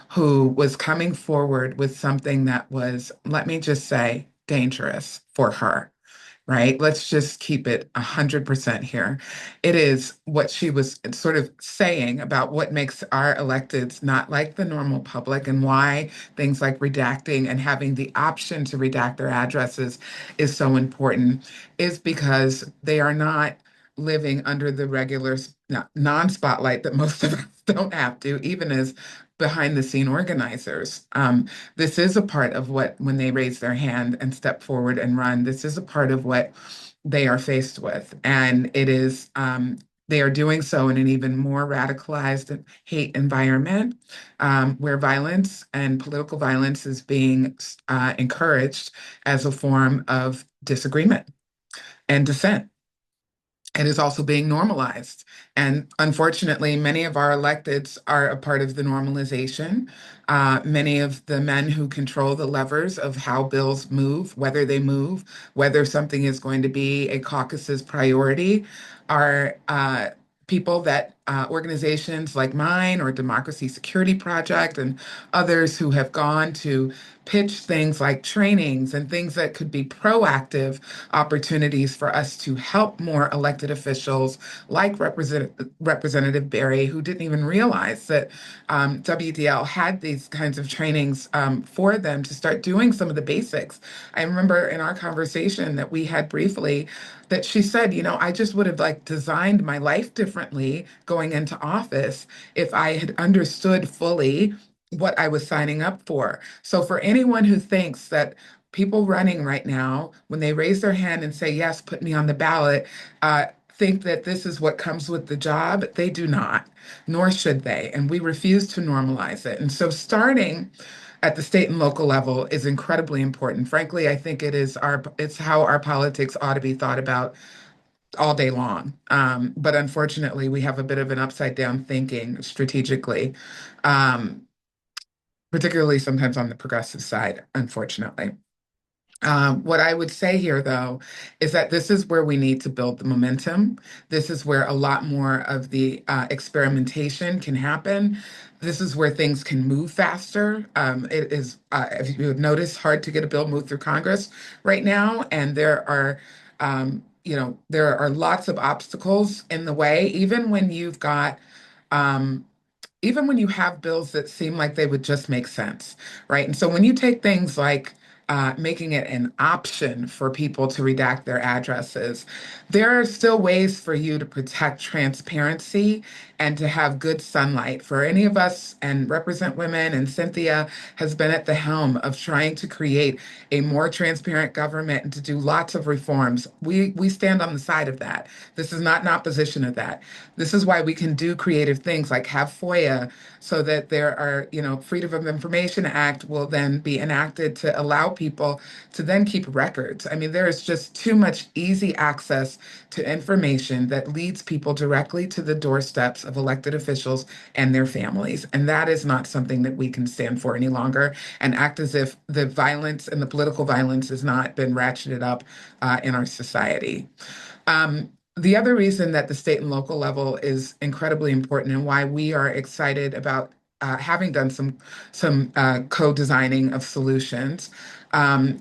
who was coming forward with something that was, let me just say, dangerous for her, right? Let's just keep it 100% here. It is what she was sort of saying about what makes our electeds not like the normal public and why things like redacting and having the option to redact their addresses is so important, is because they are not living under the regular non-spotlight that most of us don't have to, even as behind the scene organizers. This is a part of what, when they raise their hand and step forward and run, this is a part of what they are faced with. And it is, they are doing so in an even more radicalized hate environment, where violence and political violence is being encouraged as a form of disagreement and dissent. It is also being normalized. And unfortunately, many of our electeds are a part of the normalization. Many of the men who control the levers of how bills move, whether something is going to be a caucus's priority, are people that organizations like mine or Democracy Security Project and others who have gone to pitch things like trainings and things that could be proactive opportunities for us to help more elected officials like Representative Berry, who didn't even realize that WDL had these kinds of trainings for them to start doing some of the basics. I remember in our conversation that we had briefly that she said, I just would have like designed my life differently going into office if I had understood fully what I was signing up for. So for anyone who thinks that people running right now, when they raise their hand and say, yes, put me on the ballot, think that this is what comes with the job. They do not, nor should they. And we refuse to normalize it. And so starting at the state and local level is incredibly important. Frankly, I think it's how our politics ought to be thought about all day long. But unfortunately, we have a bit of an upside down thinking strategically, particularly sometimes on the progressive side, unfortunately. What I would say here, though, is that this is where we need to build the momentum. This is where a lot more of the experimentation can happen. This is where things can move faster. It is, if you have noticed, hard to get a bill moved through Congress right now, and there are lots of obstacles in the way, um, even when you have bills that seem like they would just make sense, right? And so when you take things like making it an option for people to redact their addresses, there are still ways for you to protect transparency and to have good sunlight. For any of us, and Represent Women and Cynthia has been at the helm of trying to create a more transparent government and to do lots of reforms. We stand on the side of that. This is not in opposition of that. This is why we can do creative things like have FOIA so that there are, Freedom of Information Act will then be enacted to allow people to then keep records. I mean, there is just too much easy access to information that leads people directly to the doorsteps of elected officials and their families. And that is not something that we can stand for any longer and act as if the violence and the political violence has not been ratcheted up in our society. The other reason that the state and local level is incredibly important and why we are excited about having done some co-designing of solutions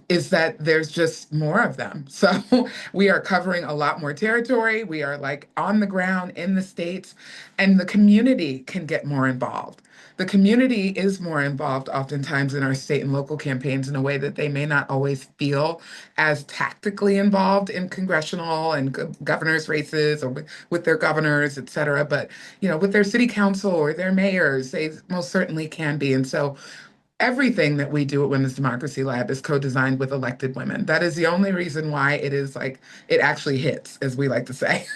is that there's just more of them. So we are covering a lot more territory. We are like on the ground in the states, and the community can get more involved. The community is more involved oftentimes in our state and local campaigns in a way that they may not always feel as tactically involved in congressional and governor's races or with their governors, et cetera. But, with their city council or their mayors, they most certainly can be. And so everything that we do at Women's Democracy Lab is co-designed with elected women. That is the only reason why it is like it actually hits, as we like to say,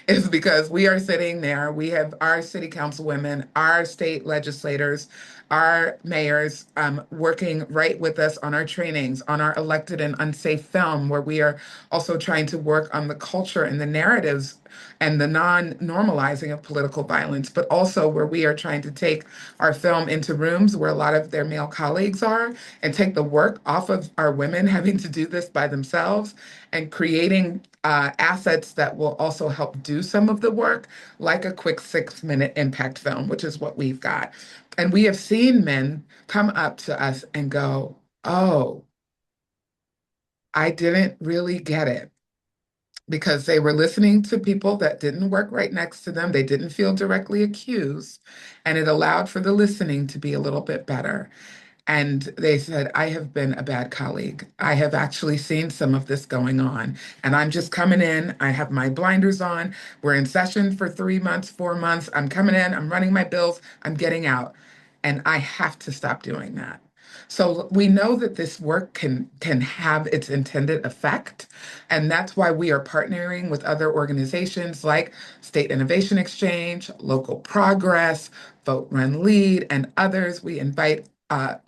is because we are sitting there. We have our city council women, our state legislators, our mayors working right with us on our trainings, on our elected and unsafe film, where we are also trying to work on the culture and the narratives and the non-normalizing of political violence, but also where we are trying to take our film into rooms where a lot of their male colleagues are and take the work off of our women having to do this by themselves and creating assets that will also help do some of the work, like a quick 6-minute impact film, which is what we've got. And we have seen men come up to us and go, oh, I didn't really get it, because they were listening to people that didn't work right next to them. They didn't feel directly accused, and it allowed for the listening to be a little bit better. And they said, I have been a bad colleague. I have actually seen some of this going on. And I'm just coming in. I have my blinders on. We're in session for 3 months, 4 months. I'm coming in. I'm running my bills. I'm getting out. And I have to stop doing that. So we know that this work can have its intended effect. And that's why we are partnering with other organizations like State Innovation Exchange, Local Progress, Vote Run Lead, and others. We invite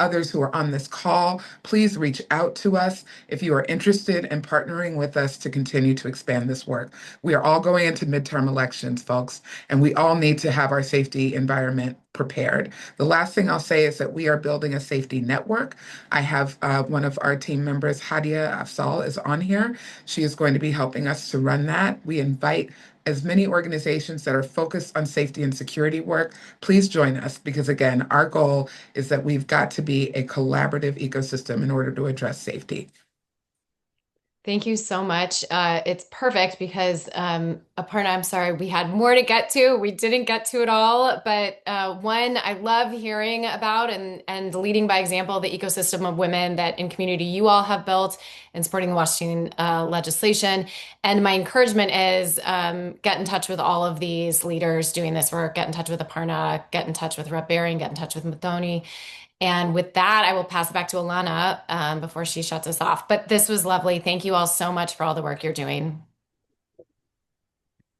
others who are on this call. Please reach out to us if you are interested in partnering with us to continue to expand this work. We are all going into midterm elections, folks, and we all need to have our safety environment prepared. The last thing I'll say is that we are building a safety network. I have one of our team members, Hadia Afzal, is on here. She is going to be helping us to run that. We invite as many organizations that are focused on safety and security work. Please join us because, again, our goal is that we've got to be a collaborative ecosystem in order to address safety. Thank you so much. It's perfect because, Aparna, I'm sorry, we had more to get to. We didn't get to it all, but one, I love hearing about and leading by example the ecosystem of women that in community you all have built and supporting the Washington legislation. And my encouragement is get in touch with all of these leaders doing this work. Get in touch with Aparna, get in touch with Rep. Baring, get in touch with Mathoni. And with that, I will pass it back to Alana before she shuts us off. But this was lovely. Thank you all so much for all the work you're doing.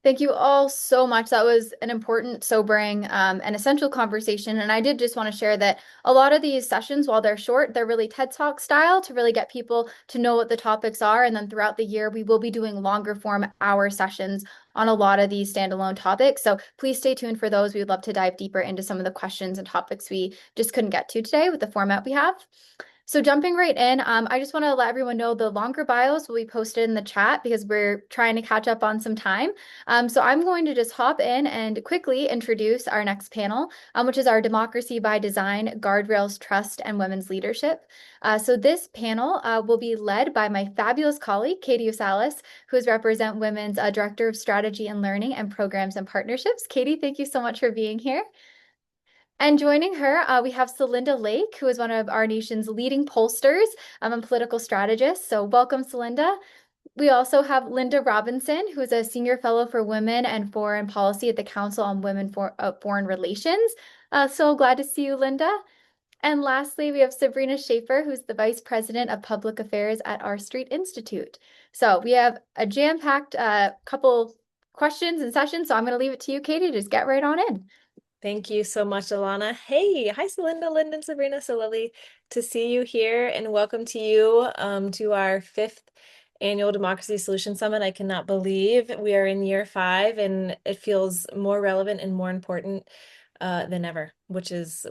Thank you all so much. That was an important, sobering, and essential conversation. And I did just want to share that a lot of these sessions, while they're short, they're really TED Talk style to really get people to know what the topics are. And then throughout the year, we will be doing longer form hour sessions on a lot of these standalone topics. So please stay tuned for those. We would love to dive deeper into some of the questions and topics we just couldn't get to today with the format we have. So jumping right in, I just want to let everyone know the longer bios will be posted in the chat because we're trying to catch up on some time. So I'm going to just hop in and quickly introduce our next panel, which is our Democracy by Design, Guardrails, Trust, and Women's Leadership. So this panel will be led by my fabulous colleague, Katie Usalis, who is Represent Women's Director of Strategy and Learning and Programs and Partnerships. Katie, thank you so much for being here. And joining her, we have Celinda Lake, who is one of our nation's leading pollsters and political strategists. So welcome, Celinda. We also have Linda Robinson, who is a senior fellow for women and foreign policy at the Council on Women Foreign Relations. So glad to see you, Linda. And lastly, we have Sabrina Schaefer, who's the Vice President of Public Affairs at R Street Institute. So we have a jam-packed couple questions and sessions. So I'm going to leave it to you, Katie, to just get right on in. Thank you so much, Alana. Hey, hi, Celinda, Linda, and Sabrina. So lovely to see you here, and welcome to you to our 5th annual Democracy Solution Summit. I cannot believe we are in year 5, and it feels more relevant and more important than ever, which is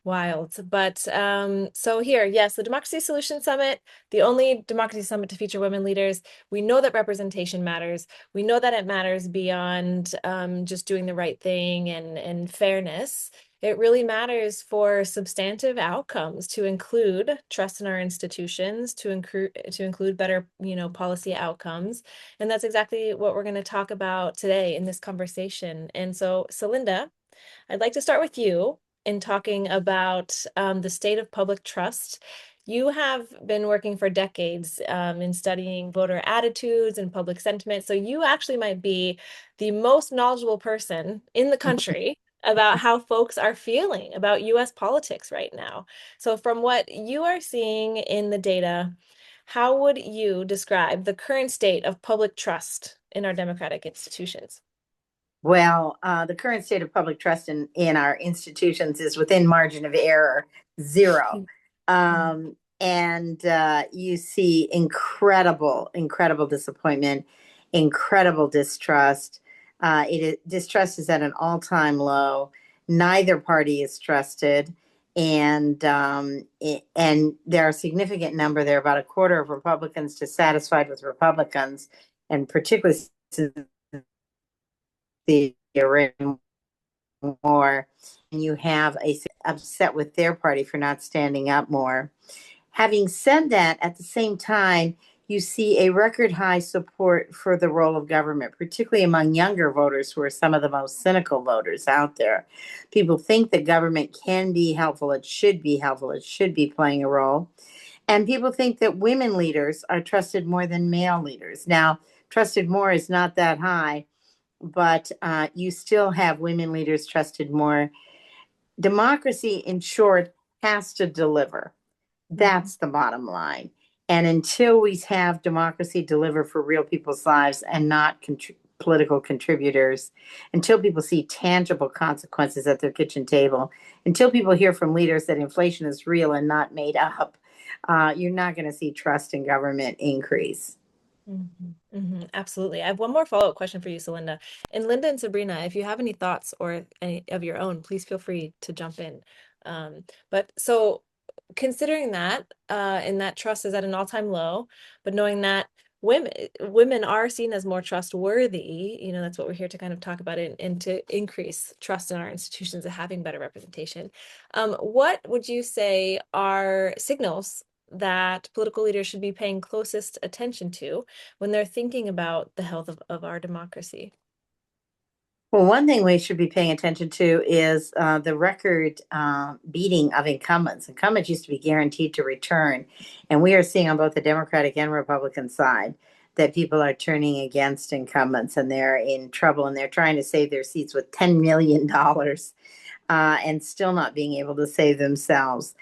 wild. But so here, yes, the Democracy Solution Summit, the only democracy summit to feature women leaders. We know that representation matters. We know that it matters beyond just doing the right thing and fairness. It really matters for substantive outcomes to include trust in our institutions, to include better, policy outcomes. And that's exactly what we're going to talk about today in this conversation. And so, Celinda, I'd like to start with you in talking about the state of public trust. You have been working for decades in studying voter attitudes and public sentiment. So you actually might be the most knowledgeable person in the country about how folks are feeling about US politics right now. So from what you are seeing in the data, how would you describe the current state of public trust in our democratic institutions? Well, the current state of public trust in our institutions is within margin of error, 0. And you see incredible disappointment, incredible distrust. Distrust is at an all-time low. Neither party is trusted. And there are a significant number there, about a quarter of Republicans dissatisfied with Republicans, and particularly since the Iran war, and you have upset with their party for not standing up more. Having said that, at the same time, you see a record high support for the role of government, particularly among younger voters who are some of the most cynical voters out there. People think that government can be helpful, it should be helpful, it should be playing a role. And people think that women leaders are trusted more than male leaders. Now, trusted more is not that high, but you still have women leaders trusted more. Democracy, in short, has to deliver. That's the bottom line. And until we have democracy deliver for real people's lives and not political contributors, until people see tangible consequences at their kitchen table, until people hear from leaders that inflation is real and not made up, you're not going to see trust in government increase. Absolutely. I have one more follow-up question for you, Celinda. And Linda and Sabrina, if you have any thoughts or any of your own, please feel free to jump in. But so considering that, and that trust is at an all-time low, but knowing that women are seen as more trustworthy, that's what we're here to kind of talk about it and to increase trust in our institutions and having better representation. What would you say are signals that political leaders should be paying closest attention to when they're thinking about the health of our democracy? Well, one thing we should be paying attention to is the record beating of incumbents. Incumbents used to be guaranteed to return, and we are seeing on both the Democratic and Republican side that people are turning against incumbents, and they're in trouble, and they're trying to save their seats with $10 million and still not being able to save themselves.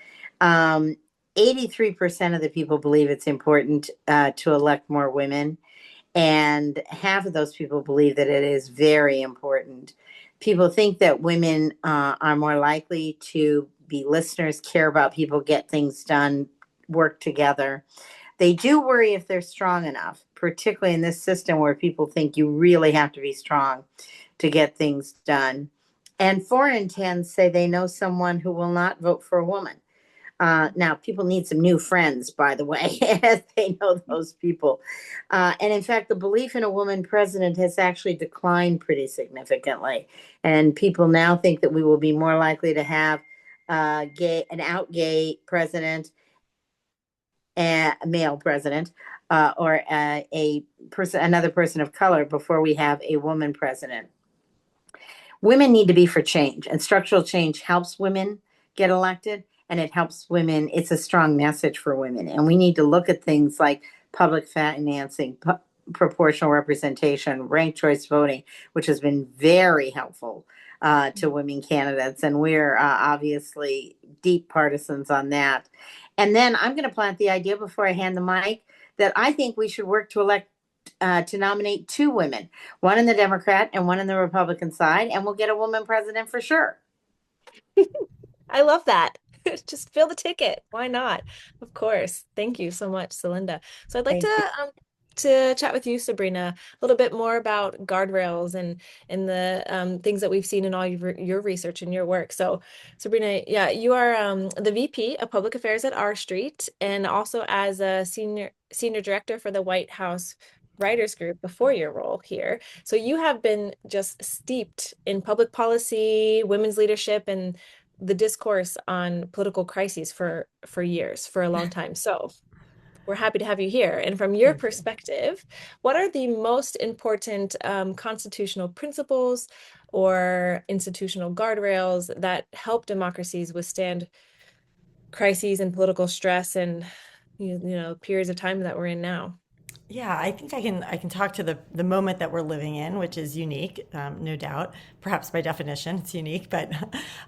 83% of the people believe it's important to elect more women. And half of those people believe that it is very important. People think that women are more likely to be listeners, care about people, get things done, work together. They do worry if they're strong enough, particularly in this system where people think you really have to be strong to get things done. And 4 in 10 say they know someone who will not vote for a woman. Now, people need some new friends, by the way, as they know those people. And in fact, the belief in a woman president has actually declined pretty significantly. And people now think that we will be more likely to have an out gay president, a male president, or another person of color before we have a woman president. Women need to be for change, and structural change helps women get elected. And it helps women. It's a strong message for women. And we need to look at things like public financing, proportional representation, ranked choice voting, which has been very helpful to women candidates. And we're obviously deep partisans on that. And then I'm going to plant the idea before I hand the mic that I think we should work to nominate 2 women, one in the Democrat and one in the Republican side, and we'll get a woman president for sure. I love that. Just fill the ticket. Why not? Of course. Thank you so much, Celinda. So I'd like to chat with you, Sabrina, a little bit more about guardrails and the things that we've seen in all your research and your work. So Sabrina, yeah, you are the VP of Public Affairs at R Street and also as a senior director for the White House Writers Group before your role here. So you have been just steeped in public policy, women's leadership, and the discourse on political crises for years, for a long time. So we're happy to have you here. And from your perspective, what are the most important constitutional principles or institutional guardrails that help democracies withstand crises and political stress and periods of time that we're in now? Yeah, I think I can talk to the moment that we're living in, which is unique, no doubt. Perhaps by definition, it's unique, but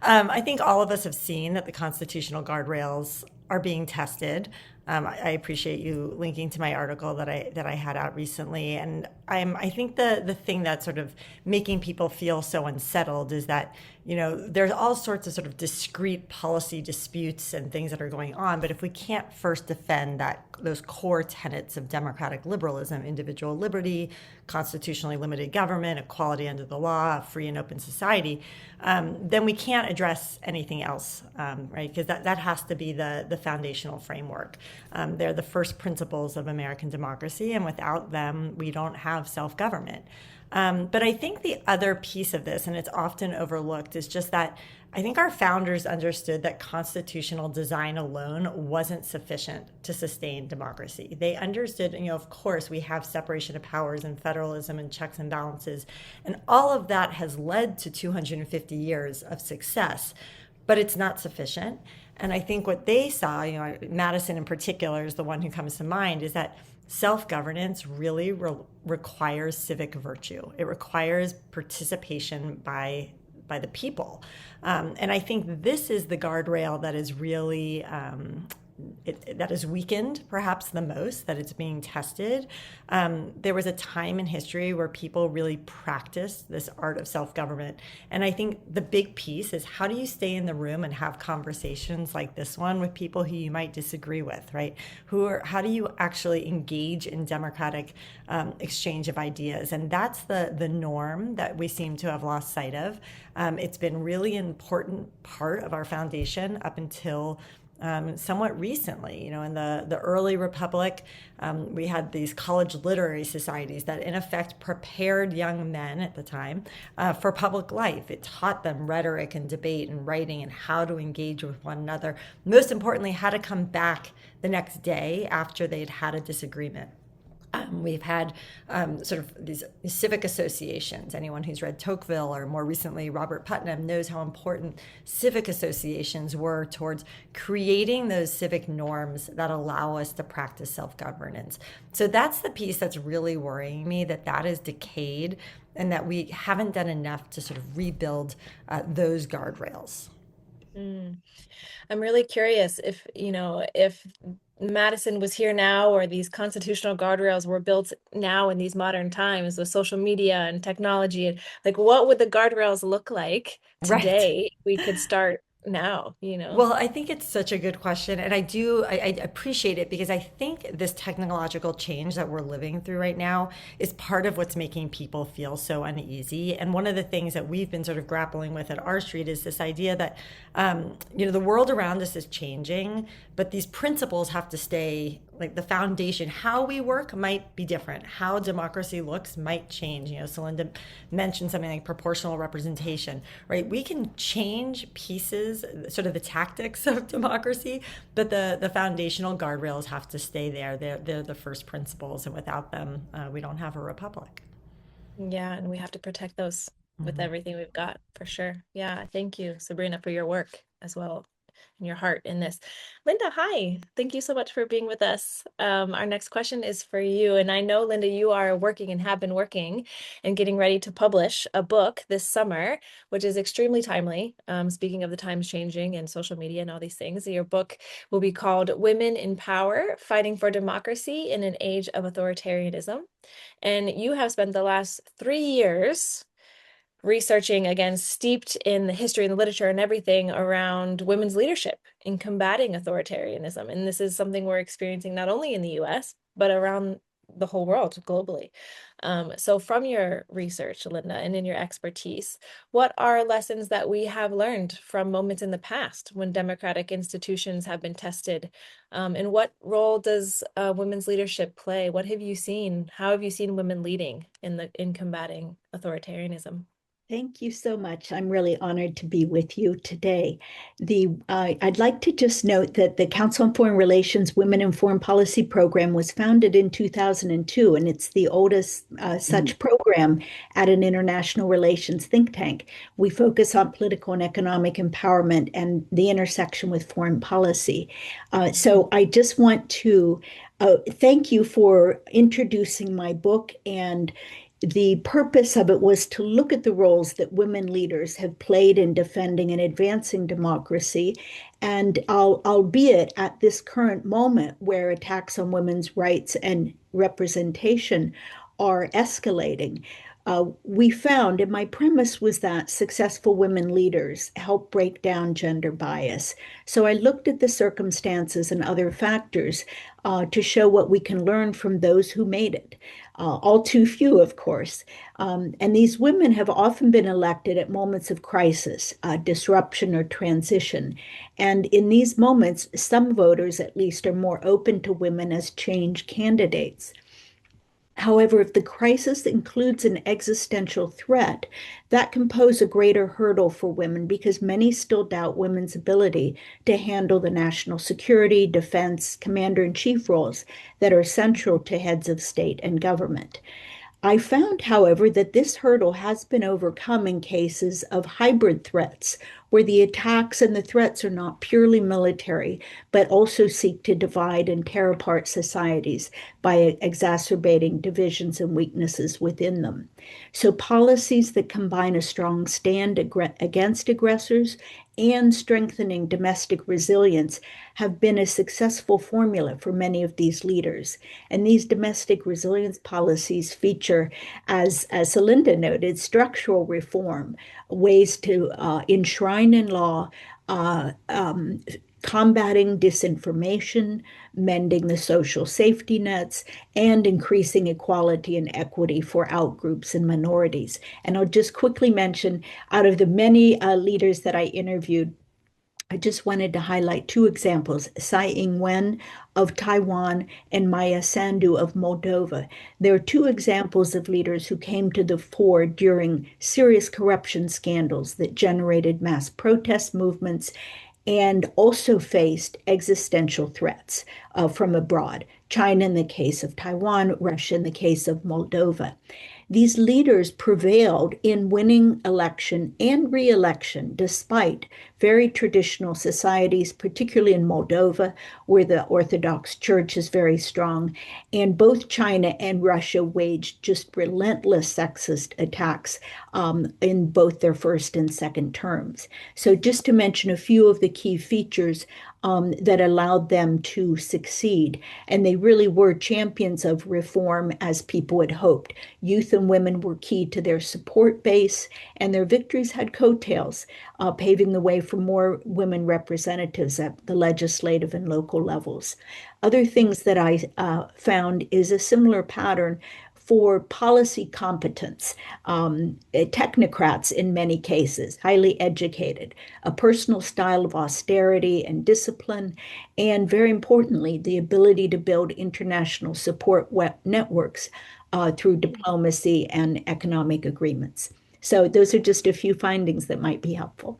I think all of us have seen that the constitutional guardrails are being tested. I appreciate you linking to my article that I had out recently, and I think the thing that's sort of making people feel so unsettled is that there's all sorts of sort of discrete policy disputes and things that are going on, but if we can't first defend those core tenets of democratic liberalism, individual liberty, constitutionally limited government, equality under the law, a free and open society, then we can't address anything else, right? Because that has to be the foundational framework. They're the first principles of American democracy, and without them, we don't have have self-government. But I think the other piece of this, and it's often overlooked, is just that I think our founders understood that constitutional design alone wasn't sufficient to sustain democracy. They understood, of course, we have separation of powers and federalism and checks and balances, and all of that has led to 250 years of success, but it's not sufficient. And I think what they saw, Madison in particular is the one who comes to mind, is that self-governance really requires civic virtue. It requires participation by the people. And I think this is the guardrail that is really that is weakened perhaps the most, that it's being tested. There was a time in history where people really practiced this art of self-government. And I think the big piece is, how do you stay in the room and have conversations like this one with people who you might disagree with, right? How do you actually engage in democratic exchange of ideas? And that's the norm that we seem to have lost sight of. It's been really important part of our foundation up until somewhat recently. In the early republic, we had these college literary societies that in effect prepared young men at the time for public life. It taught them rhetoric and debate and writing and how to engage with one another. Most importantly, how to come back the next day after they'd had a disagreement. We've had sort of these civic associations. Anyone who's read Tocqueville or more recently Robert Putnam knows how important civic associations were towards creating those civic norms that allow us to practice self-governance. So that's the piece that's really worrying me, that is decayed and that we haven't done enough to sort of rebuild those guardrails. I'm really curious if Madison was here now, or these constitutional guardrails were built now in these modern times with social media and technology, and what would the guardrails look like today? Right. We could start now, Well, I think it's such a good question. And I appreciate it, because I think this technological change that we're living through right now is part of what's making people feel so uneasy. And one of the things that we've been sort of grappling with at R Street is this idea that, the world around us is changing, but these principles have to stay, like the foundation. How we work might be different. How democracy looks might change. Celinda mentioned something like proportional representation, right? We can change pieces, sort of the tactics of democracy, but the foundational guardrails have to stay there. They're the first principles, and without them, we don't have a republic. Yeah, and we have to protect those with everything we've got, for sure. Yeah, thank you, Sabrina, for your work as well, and your heart in this. Linda, hi. Thank you so much for being with us. Our next question is for you. And I know, Linda, you are working and have been working and getting ready to publish a book this summer, which is extremely timely. Speaking of the times changing and social media and all these things, your book will be called Women in Power, Fighting for Democracy in an Age of Authoritarianism. And you have spent the last 3 years researching, again, steeped in the history and the literature and everything around women's leadership in combating authoritarianism. And this is something we're experiencing not only in the US, but around the whole world globally. So from your research, Linda, and in your expertise, what are lessons that we have learned from moments in the past when democratic institutions have been tested? And what role does women's leadership play? What have you seen? How have you seen women leading in combating authoritarianism? Thank you so much. I'm really honored to be with you today. I'd like to just note that the Council on Foreign Relations Women in Foreign Policy program was founded in 2002, and it's the oldest such program at an international relations think tank. We focus on political and economic empowerment and the intersection with foreign policy. So I just want to thank you for introducing my book, and the purpose of it was to look at the roles that women leaders have played in defending and advancing democracy, and albeit at this current moment where attacks on women's rights and representation are escalating. We found, and my premise was that successful women leaders help break down gender bias. So I looked at the circumstances and other factors to show what we can learn from those who made it. All too few, of course. And these women have often been elected at moments of crisis, disruption, or transition. And in these moments, some voters at least are more open to women as change candidates. However, if the crisis includes an existential threat, that can pose a greater hurdle for women because many still doubt women's ability to handle the national security, defense, commander-in-chief roles that are central to heads of state and government. I found, however, that this hurdle has been overcome in cases of hybrid threats, where the attacks and the threats are not purely military, but also seek to divide and tear apart societies by exacerbating divisions and weaknesses within them. So, policies that combine a strong stand against aggressors and strengthening domestic resilience have been a successful formula for many of these leaders. And these domestic resilience policies feature, as Celinda noted, structural reform, ways to enshrine in law combating disinformation, mending the social safety nets, and increasing equality and equity for outgroups and minorities. And I'll just quickly mention, out of the many leaders that I interviewed, I just wanted to highlight two examples, Tsai Ing-wen of Taiwan and Maya Sandu of Moldova. There are two examples of leaders who came to the fore during serious corruption scandals that generated mass protest movements and also faced existential threats from abroad. China in the case of Taiwan, Russia in the case of Moldova. These leaders prevailed in winning election and re-election despite very traditional societies, particularly in Moldova, where the Orthodox Church is very strong. And both China and Russia waged just relentless sexist attacks in both their first and second terms. So just to mention a few of the key features that allowed them to succeed. And they really were champions of reform as people had hoped. Youth and women were key to their support base, and their victories had coattails, paving the way for more women representatives at the legislative and local levels. Other things that I found is a similar pattern for policy competence, technocrats in many cases, highly educated, a personal style of austerity and discipline, and very importantly, the ability to build international support networks through diplomacy and economic agreements. So those are just a few findings that might be helpful.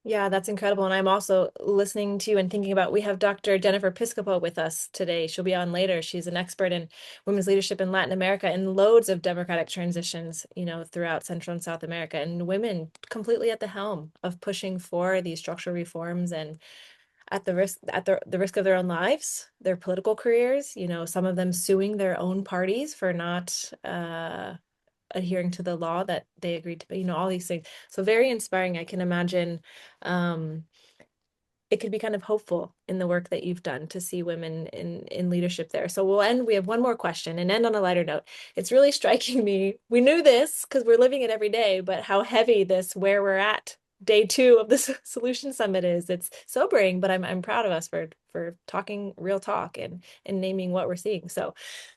Yeah, that's incredible. And I'm also listening to you and thinking about, we have Dr. Jennifer Piscopo with us today. She'll be on later. She's an expert in women's leadership in Latin America and loads of democratic transitions, throughout Central and South America, and women completely at the helm of pushing for these structural reforms and at the risk of their own lives, their political careers, some of them suing their own parties for not adhering to the law that they agreed to, all these things. So very inspiring. I can imagine it could be kind of hopeful in the work that you've done to see women in leadership there. So we have one more question and end on a lighter note. It's really striking me. We knew this because we're living it every day, but how heavy this where we're at day 2 of the Solution Summit is. It's sobering, but I'm proud of us for talking real talk and naming what we're seeing. So,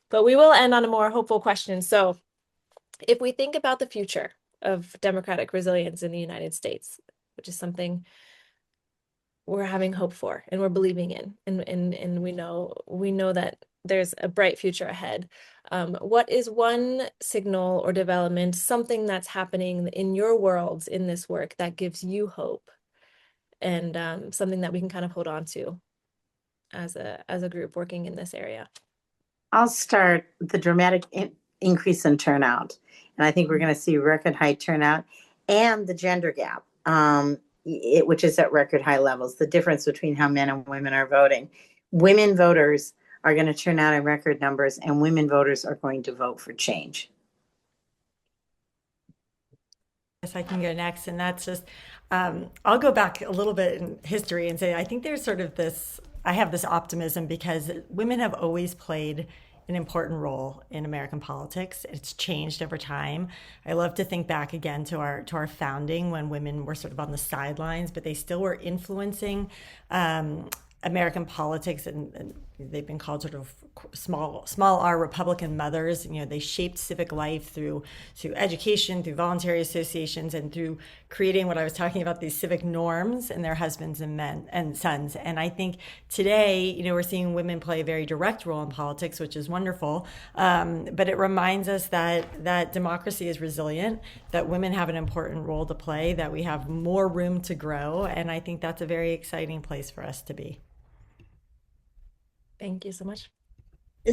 but we will end on a more hopeful question. So if we think about the future of democratic resilience in the United States, which is something we're having hope for and we're believing in, and we know that there's a bright future ahead. What is one signal or development, something that's happening in your worlds in this work that gives you hope, and something that we can kind of hold on to as a group working in this area? I'll start the dramatic increase in turnout. And I think we're going to see record high turnout, and the gender gap, which is at record high levels, the difference between how men and women are voting. Women voters are going to turn out in record numbers, and women voters are going to vote for change. Yes, I can go next. And that's just, I'll go back a little bit in history and say, I think there's sort of I have this optimism because women have always played an important role in American politics. It's changed over time. I love to think back again to our founding, when women were sort of on the sidelines, but they still were influencing American politics and They've been called sort of small R Republican mothers. They shaped civic life through education, through voluntary associations, and through creating what I was talking about, these civic norms in their husbands and men and sons. And I think today, we're seeing women play a very direct role in politics, which is wonderful. But it reminds us that democracy is resilient, that women have an important role to play, that we have more room to grow. And I think that's a very exciting place for us to be. Thank you so much.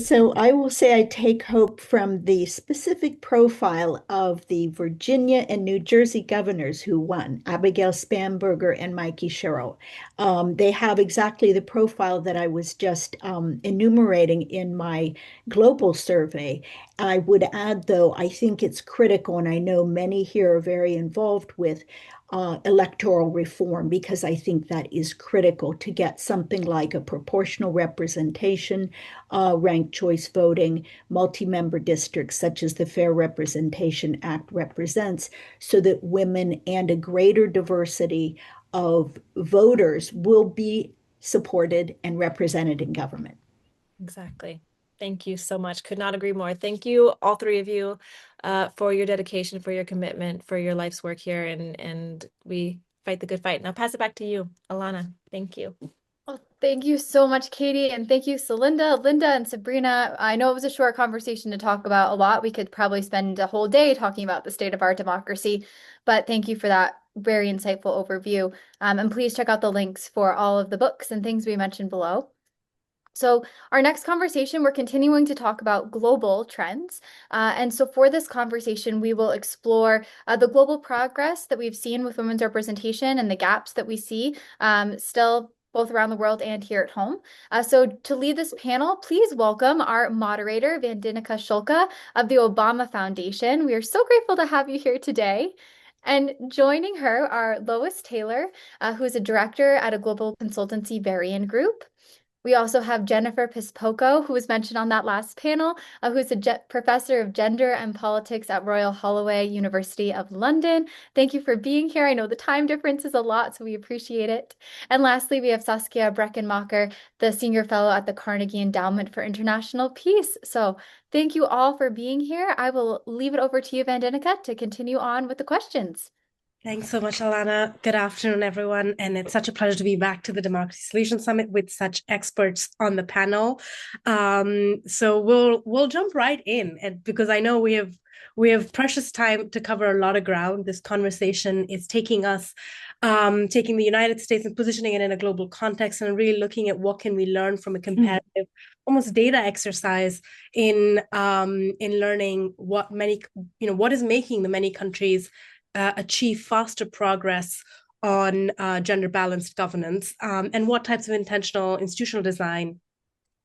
So I will say I take hope from the specific profile of the Virginia and New Jersey governors who won, Abigail Spanberger and Mikey Sherrill. They have exactly the profile that I was just enumerating in my global survey. I would add, though, I think it's critical, and I know many here are very involved with electoral reform, because I think that is critical to get something like a proportional representation, ranked choice voting, multi-member districts such as the Fair Representation Act represents, so that women and a greater diversity of voters will be supported and represented in government. Exactly. Thank you so much. Could not agree more. Thank you, all three of you, for your dedication, for your commitment, for your life's work here, and we fight the good fight. Now pass it back to you, Alana. Thank you. Well, thank you so much, Katie, and thank you, Celinda, Linda, and Sabrina. I know it was a short conversation to talk about a lot. We could probably spend a whole day talking about the state of our democracy, but thank you for that very insightful overview. And please check out the links for all of the books and things we mentioned below. So our next conversation, we're continuing to talk about global trends. And so for this conversation, we will explore the global progress that we've seen with women's representation and the gaps that we see still both around the world and here at home. So to lead this panel, please welcome our moderator, Vandinika Shulka of the Obama Foundation. We are so grateful to have you here today. And joining her are Lois Taylor, who is a director at a global consultancy, Varian Group. We also have Jennifer Pispoco, who was mentioned on that last panel, who's a professor of gender and politics at Royal Holloway, University of London. Thank you for being here. I know the time difference is a lot, so we appreciate it. And lastly, we have Saskia Breckenmacher, the senior fellow at the Carnegie Endowment for International Peace. So thank you all for being here. I will leave it over to you, Vandinika, to continue on with the questions. Thanks so much, Alana. Good afternoon, everyone. And it's such a pleasure to be back to the Democracy Solutions Summit with such experts on the panel. So we'll jump right in, and because I know we have precious time to cover a lot of ground. This conversation is taking us, taking the United States and positioning it in a global context, and really looking at what can we learn from a comparative, almost data exercise in learning what what is making the many countries achieve faster progress on gender balanced governance, and what types of intentional institutional design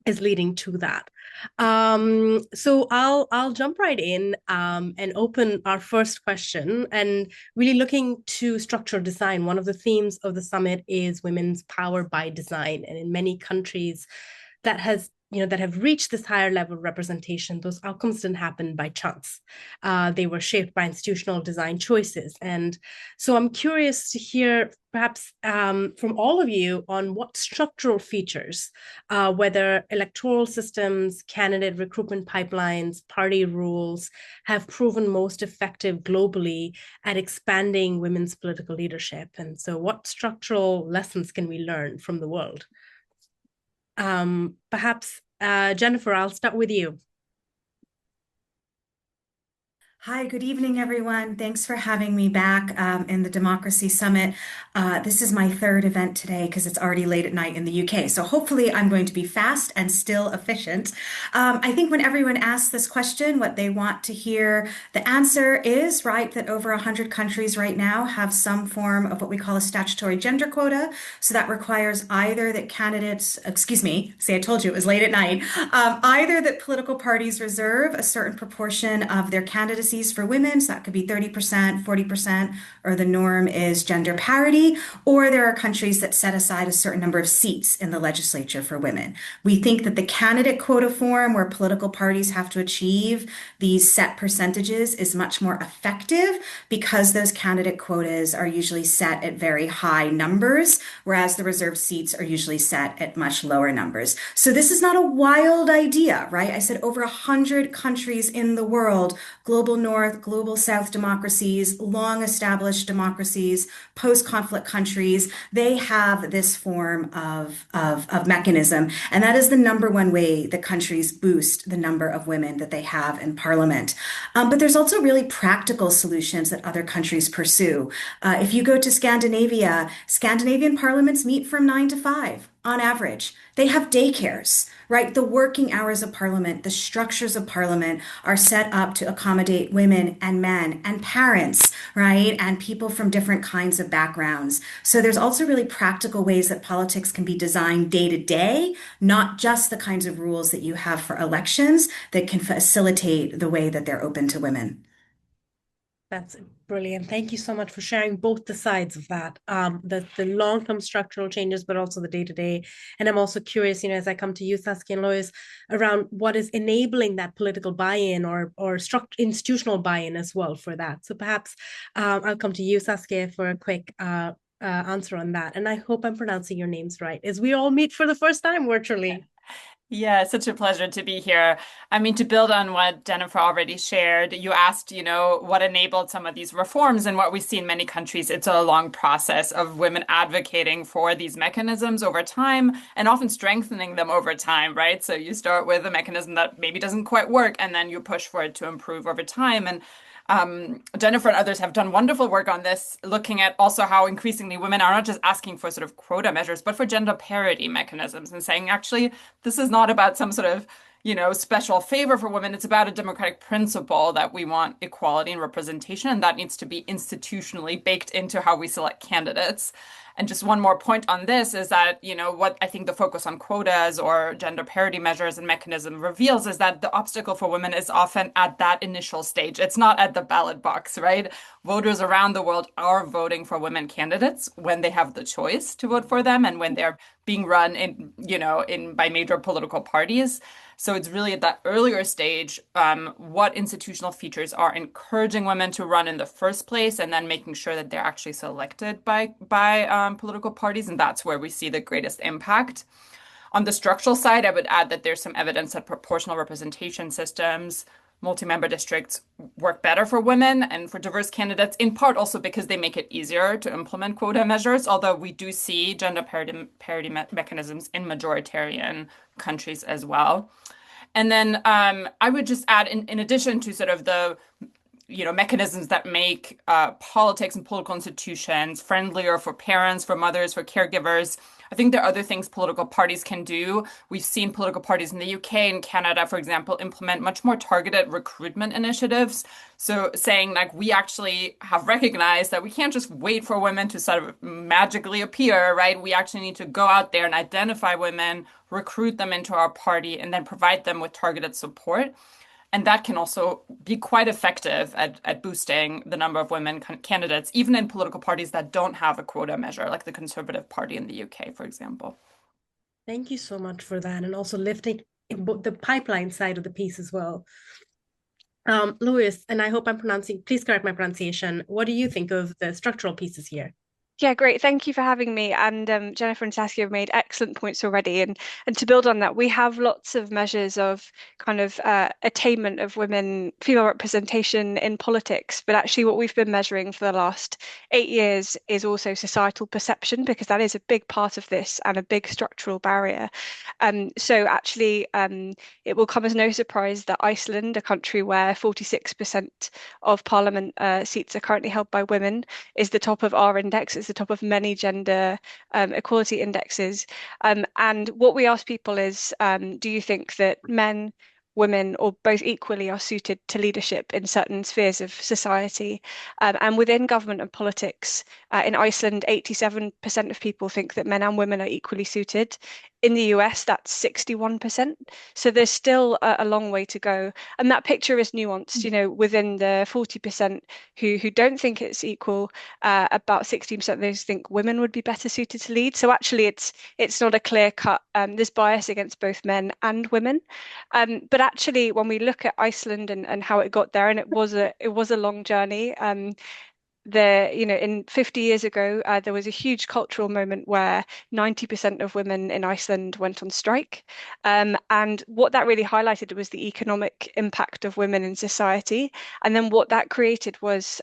is leading to that. So I'll jump right in and open our first question, and really looking to structural design. One of the themes of the summit is women's power by design, and in many countries that have reached this higher level of representation, those outcomes didn't happen by chance. They were shaped by institutional design choices. And so I'm curious to hear perhaps from all of you on what structural features, whether electoral systems, candidate recruitment pipelines, party rules, have proven most effective globally at expanding women's political leadership. And so what structural lessons can we learn from the world? Perhaps, Jennifer, I'll start with you. Hi, good evening, everyone. Thanks for having me back in the Democracy Summit. This is my third event today because it's already late at night in the UK. So hopefully I'm going to be fast and still efficient. I think when everyone asks this question, what they want to hear, the answer is, right, that over 100 countries right now have some form of what we call a statutory gender quota. So that requires either that candidates, I told you it was late at night, either that political parties reserve a certain proportion of their candidacy policies for women. So that could be 30%, 40%, or the norm is gender parity. Or there are countries that set aside a certain number of seats in the legislature for women. We think that the candidate quota form, where political parties have to achieve these set percentages, is much more effective because those candidate quotas are usually set at very high numbers, whereas the reserved seats are usually set at much lower numbers. So this is not a wild idea, right? I said over 100 countries in the world, global North, global South democracies, long established democracies, post-conflict countries, they have this form of mechanism. And that is the number one way that countries boost the number of women that they have in parliament. But there's also really practical solutions that other countries pursue. If you go to Scandinavia, Scandinavian parliaments meet from 9 to 5 on average. They have daycares, right? The working hours of parliament, the structures of parliament are set up to accommodate women and men and parents, right? And people from different kinds of backgrounds. So there's also really practical ways that politics can be designed day to day, not just the kinds of rules that you have for elections that can facilitate the way that they're open to women. That's brilliant. Thank you so much for sharing both the sides of that, the long-term structural changes, but also the day-to-day. And I'm also curious, as I come to you, Saskia and Lois, around what is enabling that political buy-in or institutional buy-in as well for that. So perhaps I'll come to you, Saskia, for a quick answer on that. And I hope I'm pronouncing your names right, as we all meet for the first time virtually. Yeah, such a pleasure to be here. I mean, to build on what Jennifer already shared, you asked, what enabled some of these reforms, and what we see in many countries, it's a long process of women advocating for these mechanisms over time and often strengthening them over time, right? So you start with a mechanism that maybe doesn't quite work, and then you push for it to improve over time. And Jennifer and others have done wonderful work on this, looking at also how increasingly women are not just asking for sort of quota measures, but for gender parity mechanisms, and saying, actually, this is not about some sort of, special favor for women. It's about a democratic principle that we want equality and representation, and that needs to be institutionally baked into how we select candidates. And just one more point on this is that, what I think the focus on quotas or gender parity measures and mechanism reveals is that the obstacle for women is often at that initial stage. It's not at the ballot box, right? Voters around the world are voting for women candidates when they have the choice to vote for them and when they're being run by major political parties. So it's really at that earlier stage, what institutional features are encouraging women to run in the first place, and then making sure that they're actually selected by political parties, and that's where we see the greatest impact. On the structural side, I would add that there's some evidence that proportional representation systems, multi-member districts work better for women and for diverse candidates, in part also because they make it easier to implement quota measures, although we do see gender parity mechanisms in majoritarian countries as well. And then I would just add, in addition to sort of the mechanisms that make politics and political institutions friendlier for parents, for mothers, for caregivers, I think there are other things political parties can do. We've seen political parties in the UK and Canada, for example, implement much more targeted recruitment initiatives. So saying, like, we actually have recognized that we can't just wait for women to sort of magically appear, right? We actually need to go out there and identify women, recruit them into our party, and then provide them with targeted support. And that can also be quite effective at boosting the number of women candidates, even in political parties that don't have a quota measure, like the Conservative Party in the UK, for example. Thank you so much for that, and also lifting the pipeline side of the piece as well. Louis, and I hope I'm please correct my pronunciation. What do you think of the structural pieces here? Yeah, great. Thank you for having me. And Jennifer and Saskia have made excellent points already. And to build on that, we have lots of measures of kind of attainment of female representation in politics. But actually what we've been measuring for the last 8 years is also societal perception, because that is a big part of this and a big structural barrier. So actually, it will come as no surprise that Iceland, a country where 46% of parliament seats are currently held by women, is the top of our index. It's the top of many gender equality indexes. And what we ask people is, do you think that men, women, or both equally are suited to leadership in certain spheres of society? And within government and politics, in Iceland, 87% of people think that men and women are equally suited. In the US, that's 61%. So there's still a long way to go. And that picture is nuanced, within the 40% who don't think it's equal, about 16% of those think women would be better suited to lead. So actually it's not a clear cut. There's bias against both men and women. But actually, when we look at Iceland and how it got there, and it was a long journey. In 50 years ago, there was a huge cultural moment where 90% of women in Iceland went on strike. And what that really highlighted was the economic impact of women in society. And then what that created was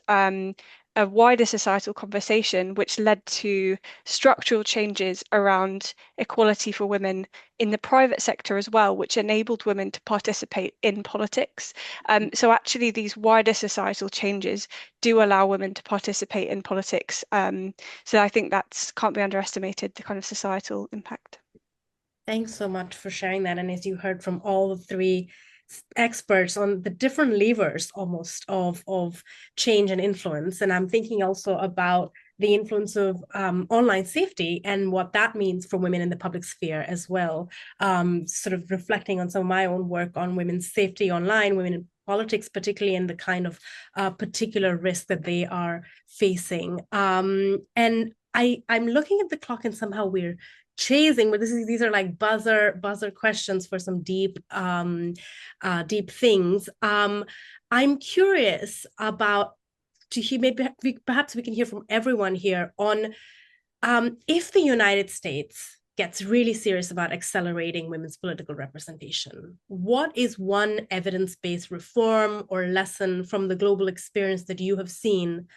a wider societal conversation, which led to structural changes around equality for women in the private sector as well, which enabled women to participate in politics. So actually, these wider societal changes do allow women to participate in politics. So I think that can't be underestimated, the kind of societal impact. Thanks so much for sharing that. And as you heard from all the three experts on the different levers almost of change and influence, and I'm thinking also about the influence of online safety and what that means for women in the public sphere as well. Sort of reflecting on some of my own work on women's safety online, women in politics, particularly in the kind of particular risk that they are facing. And I'm looking at the clock and somehow we're chasing, but these are like buzzer questions for some deep things. I'm curious about to hear, perhaps we can hear from everyone here on if the United States gets really serious about accelerating women's political representation, what is one evidence-based reform or lesson from the global experience that you have seen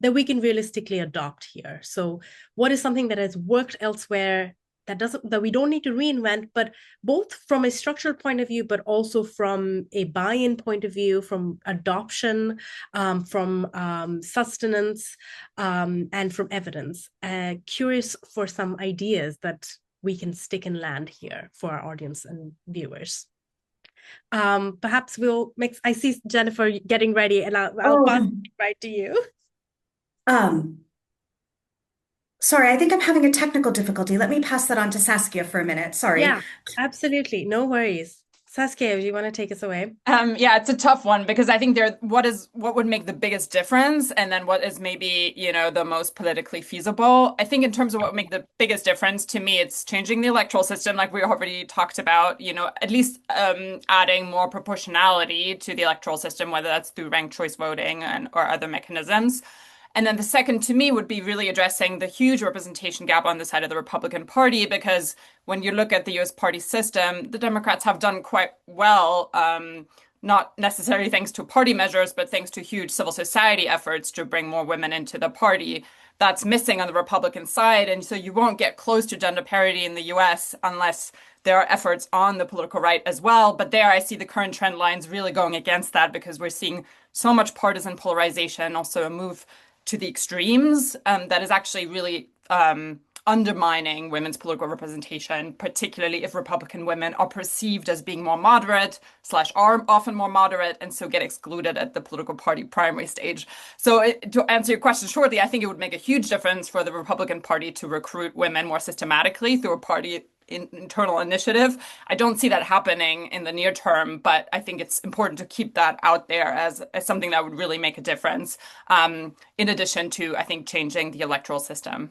that we can realistically adopt here? So what is something that has worked elsewhere that we don't need to reinvent, but both from a structural point of view, but also from a buy-in point of view, from adoption, from sustenance, and from evidence. Curious for some ideas that we can stick and land here for our audience and viewers. Perhaps we'll mix. I see Jennifer getting ready, and I'll pass it right to you. Sorry, I think I'm having a technical difficulty. Let me pass that on to Saskia for a minute. Sorry. Yeah, absolutely. No worries. Saskia, do you want to take us away? Yeah, it's a tough one because I think what would make the biggest difference, and then what is maybe, the most politically feasible. I think in terms of what would make the biggest difference, to me, it's changing the electoral system, like we already talked about, at least adding more proportionality to the electoral system, whether that's through ranked choice voting or other mechanisms. And then the second to me would be really addressing the huge representation gap on the side of the Republican Party, because when you look at the US party system, the Democrats have done quite well, not necessarily thanks to party measures, but thanks to huge civil society efforts to bring more women into the party. That's missing on the Republican side. And so you won't get close to gender parity in the US unless there are efforts on the political right as well. But there I see the current trend lines really going against that, because we're seeing so much partisan polarization, also a move to the extremes that is actually really undermining women's political representation, particularly if Republican women are perceived as being more moderate / are often more moderate, and so get excluded at the political party primary stage. So to answer your question shortly, I think it would make a huge difference for the Republican Party to recruit women more systematically through a party internal initiative. I don't see that happening in the near term, but I think it's important to keep that out there as something that would really make a difference, in addition to, I think, changing the electoral system.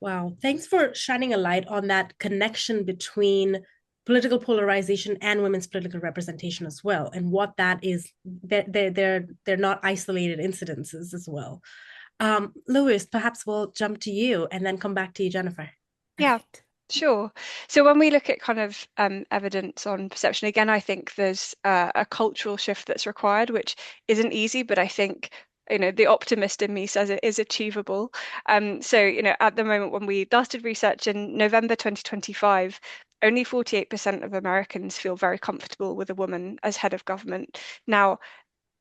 Wow. Thanks for shining a light on that connection between political polarization and women's political representation as well, and what that is. They're not isolated incidences as well. Louise, perhaps we'll jump to you and then come back to you, Jennifer. Yeah. Sure. So when we look at kind of evidence on perception, again, I think there's a cultural shift that's required, which isn't easy, but I think, the optimist in me says it is achievable. So, at the moment, when we last did research in November 2025, only 48% of Americans feel very comfortable with a woman as head of government. Now,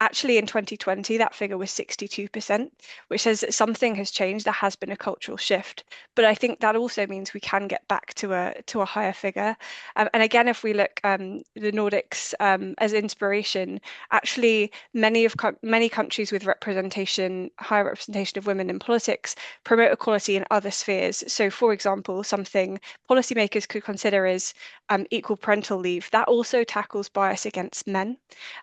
Actually, in 2020, that figure was 62%, which says that something has changed. There has been a cultural shift, but I think that also means we can get back to a higher figure. And again, if we look the Nordics as inspiration, actually many countries with higher representation of women in politics promote equality in other spheres. So, for example, something policymakers could consider is equal parental leave. That also tackles bias against men.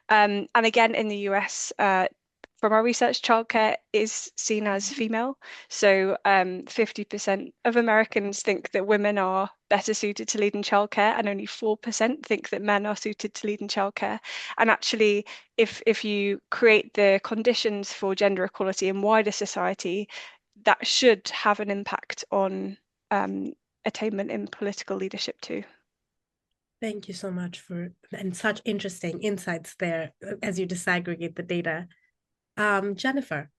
And again, in the US, from our research, childcare is seen as female. So 50% of Americans think that women are better suited to lead in childcare, and only 4% think that men are suited to lead in childcare. And actually, if you create the conditions for gender equality in wider society, that should have an impact on attainment in political leadership too. Thank you so much for and such interesting insights there as you disaggregate the data. Jennifer.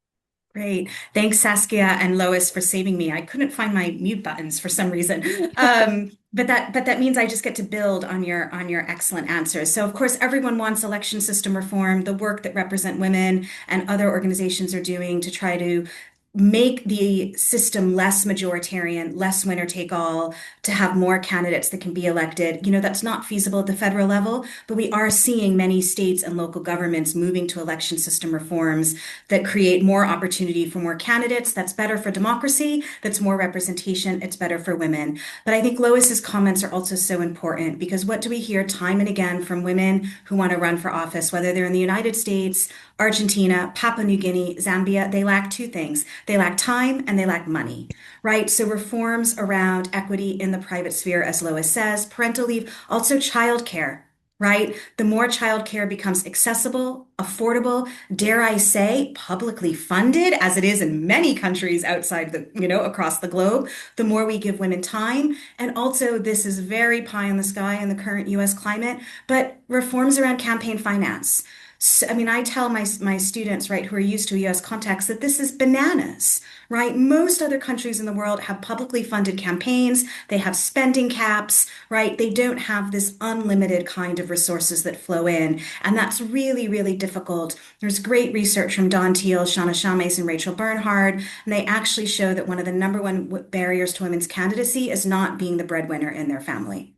Great. Thanks, Saskia and Lois, for saving me. I couldn't find my mute buttons for some reason. But that means I just get to build on your excellent answers. So of course, everyone wants election system reform, the work that Represent Women and other organizations are doing to try to make the system less majoritarian, less winner take all, to have more candidates that can be elected. That's not feasible at the federal level, but we are seeing many states and local governments moving to election system reforms that create more opportunity for more candidates. That's better for democracy. That's more representation. It's better for women. But I think Lois's comments are also so important, because what do we hear time and again from women who want to run for office, whether they're in the United States, Argentina, Papua New Guinea, Zambia? They lack two things. They lack time and they lack money, right? So reforms around equity in the private sphere, as Lois says, parental leave, also childcare, right? The more childcare becomes accessible, affordable, dare I say, publicly funded, as it is in many countries outside across the globe, the more we give women time. And also, this is very pie in the sky in the current US climate, but reforms around campaign finance. So, I tell my students, right, who are used to a US context, that this is bananas, right? Most other countries in the world have publicly funded campaigns. They have spending caps, right? They don't have this unlimited kind of resources that flow in. And that's really, really difficult. There's great research from Dawn Teal, Shauna Shames, and Rachel Bernhard, and they actually show that one of the number one barriers to women's candidacy is not being the breadwinner in their family.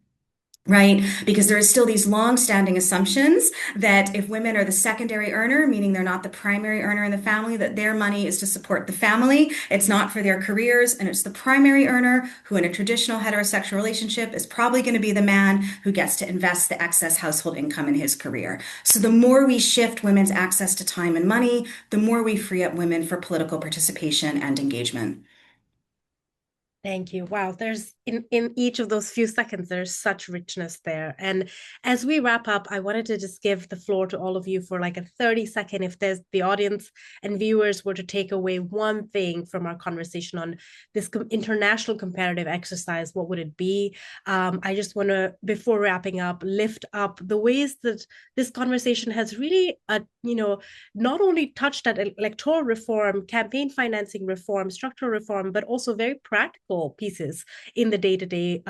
Right? Because there is still these long-standing assumptions that if women are the secondary earner, meaning they're not the primary earner in the family, that their money is to support the family. It's not for their careers, and it's the primary earner who, in a traditional heterosexual relationship, is probably going to be the man who gets to invest the excess household income in his career. So the more we shift women's access to time and money, the more we free up women for political participation and engagement. Thank you. Wow, there's in each of those few seconds, there's such richness there. And as we wrap up, I wanted to just give the floor to all of you for like a 30-second. If there's the audience and viewers were to take away one thing from our conversation on this international comparative exercise, what would it be? I just want to, before wrapping up, lift up the ways that this conversation has really, not only touched at electoral reform, campaign financing reform, structural reform, but also very practical pieces in the day-to-day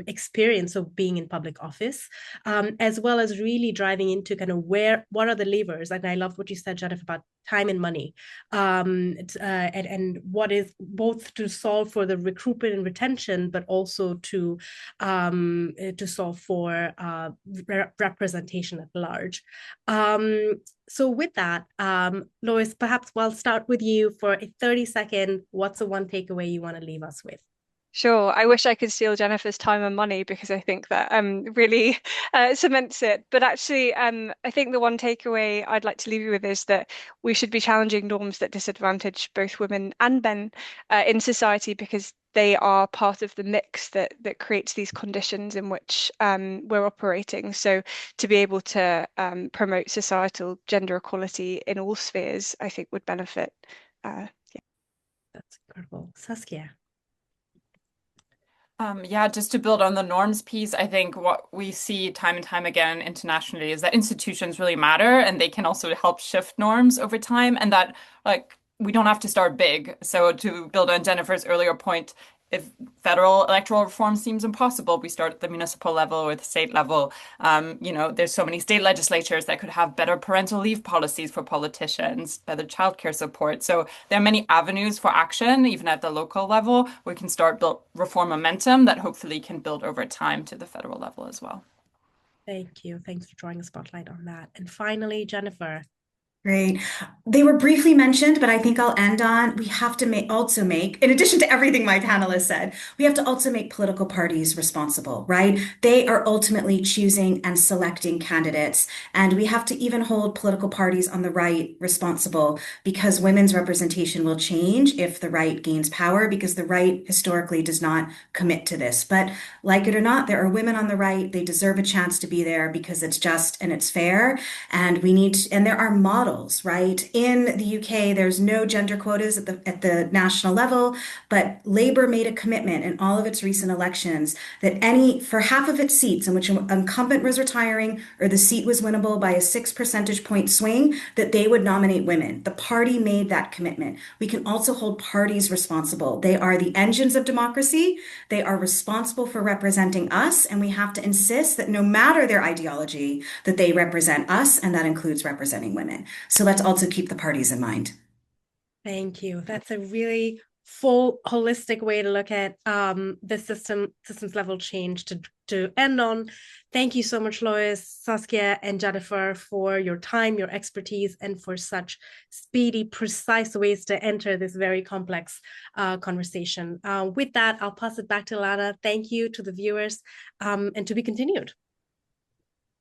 experience of being in public office, as well as really driving into kind of what are the levers. And I love what you said, Jennifer, about time and money, and what is both to solve for the recruitment and retention, but also to solve for representation at large. So with that, Lois, perhaps I'll start with you for a 30-second. What's the one takeaway you want to leave us with? Sure. I wish I could steal Jennifer's time and money, because I think that really cements it. But actually, I think the one takeaway I'd like to leave you with is that we should be challenging norms that disadvantage both women and men in society, because they are part of the mix that creates these conditions in which we're operating. So to be able to promote societal gender equality in all spheres, I think would benefit. Yeah. That's incredible. Saskia. Yeah, just to build on the norms piece, I think what we see time and time again internationally is that institutions really matter, and they can also help shift norms over time, and that we don't have to start big. So to build on Jennifer's earlier point, if federal electoral reform seems impossible, we start at the municipal level or the state level. There's so many state legislatures that could have better parental leave policies for politicians, better childcare support. So there are many avenues for action, even at the local level. We can start build reform momentum that hopefully can build over time to the federal level as well. Thank you. Thanks for drawing a spotlight on that. And finally, Jennifer. Great. They were briefly mentioned, but I think I'll end on we have to also make, in addition to everything my panelists said, we have to also make political parties responsible, right? They are ultimately choosing and selecting candidates, and we have to even hold political parties on the right responsible because women's representation will change if the right gains power, because the right historically does not commit to this. But like it or not, there are women on the right. They deserve a chance to be there because it's just and it's fair, and and there are models, right? In the UK, there's no gender quotas at the national level, but Labour made a commitment in all of its recent elections that for half of its seats in which an incumbent was retiring or the seat was winnable by a 6 percentage point swing, that they would nominate women. The party made that commitment. We can also hold parties responsible. They are the engines of democracy. They are responsible for representing us, and we have to insist that no matter their ideology, that they represent us, and that includes representing women. So let's also keep the parties in mind. Thank you. That's a really full, holistic way to look at the systems level change to end on. Thank you so much, Lois, Saskia, and Jennifer, for your time, your expertise, and for such speedy, precise ways to enter this very complex conversation. With that, I'll pass it back to Lana. Thank you to the viewers, and to be continued.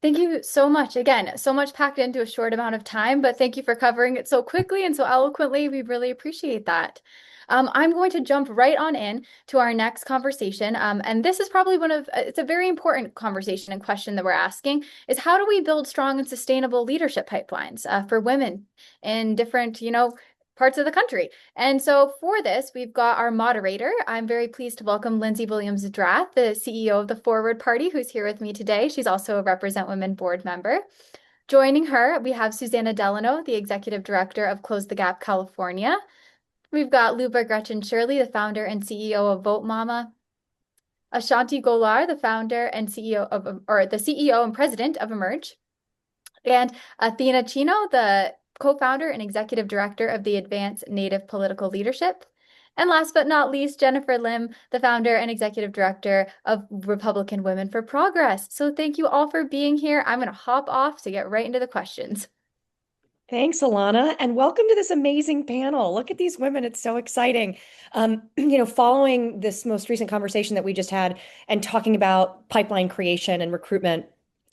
Thank you so much. Again, so much packed into a short amount of time, but thank you for covering it so quickly and so eloquently. We really appreciate that. I'm going to jump right on in to our next conversation. And this is probably it's a very important conversation and question that we're asking is how do we build strong and sustainable leadership pipelines for women in different, parts of the country. And so for this, we've got our moderator. I'm very pleased to welcome Lindsay Williams-Drath, the CEO of the Forward Party, who's here with me today. She's also a Represent Women board member. Joining her, we have Susanna Delano, the Executive Director of Close the Gap California. We've got Luba Gretchen Shirley, the founder and CEO of Vote Mama. Ashanti Golar, the founder and the CEO and president of Emerge. And Athena Chino, the co-founder and executive director of the Advanced Native Political Leadership. And last but not least, Jennifer Lim, the founder and executive director of Republican Women for Progress. So thank you all for being here. I'm going to hop off to get right into the questions. Thanks, Alana, and welcome to this amazing panel. Look at these women. It's so exciting. Following this most recent conversation that we just had and talking about pipeline creation and recruitment,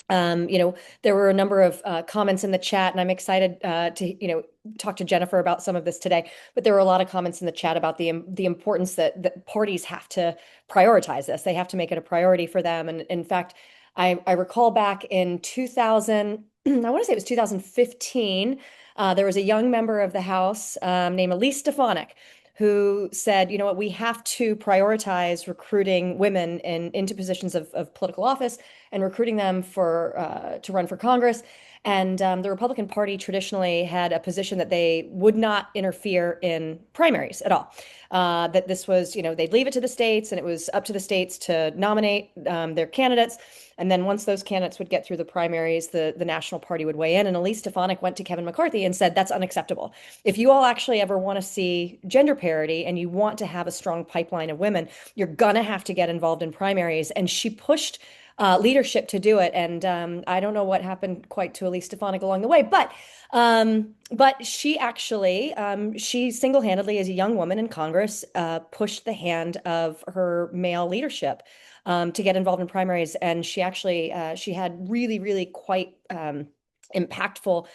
there were a number of comments in the chat, and I'm excited to talk to Jennifer about some of this today. But there were a lot of comments in the chat about the importance that parties have to prioritize this. They have to make it a priority for them. And in fact, I recall back in 2000, I want to say it was 2015, there was a young member of the House named Elise Stefanik who said, you know what, we have to prioritize recruiting women into positions of political office and recruiting them to run for Congress. And the Republican Party traditionally had a position that they would not interfere in primaries at all. That this was, they'd leave it to the states, and it was up to the states to nominate their candidates. And then once those candidates would get through the primaries, the National Party would weigh in. And Elise Stefanik went to Kevin McCarthy and said, that's unacceptable. If you all actually ever want to see gender parity and you want to have a strong pipeline of women, you're going to have to get involved in primaries. And she pushed leadership to do it. And I don't know what happened quite to Elise Stefanik along the way, but she actually, she single-handedly, as a young woman in Congress, pushed the hand of her male leadership to get involved in primaries. And she actually, she had really, really quite impactful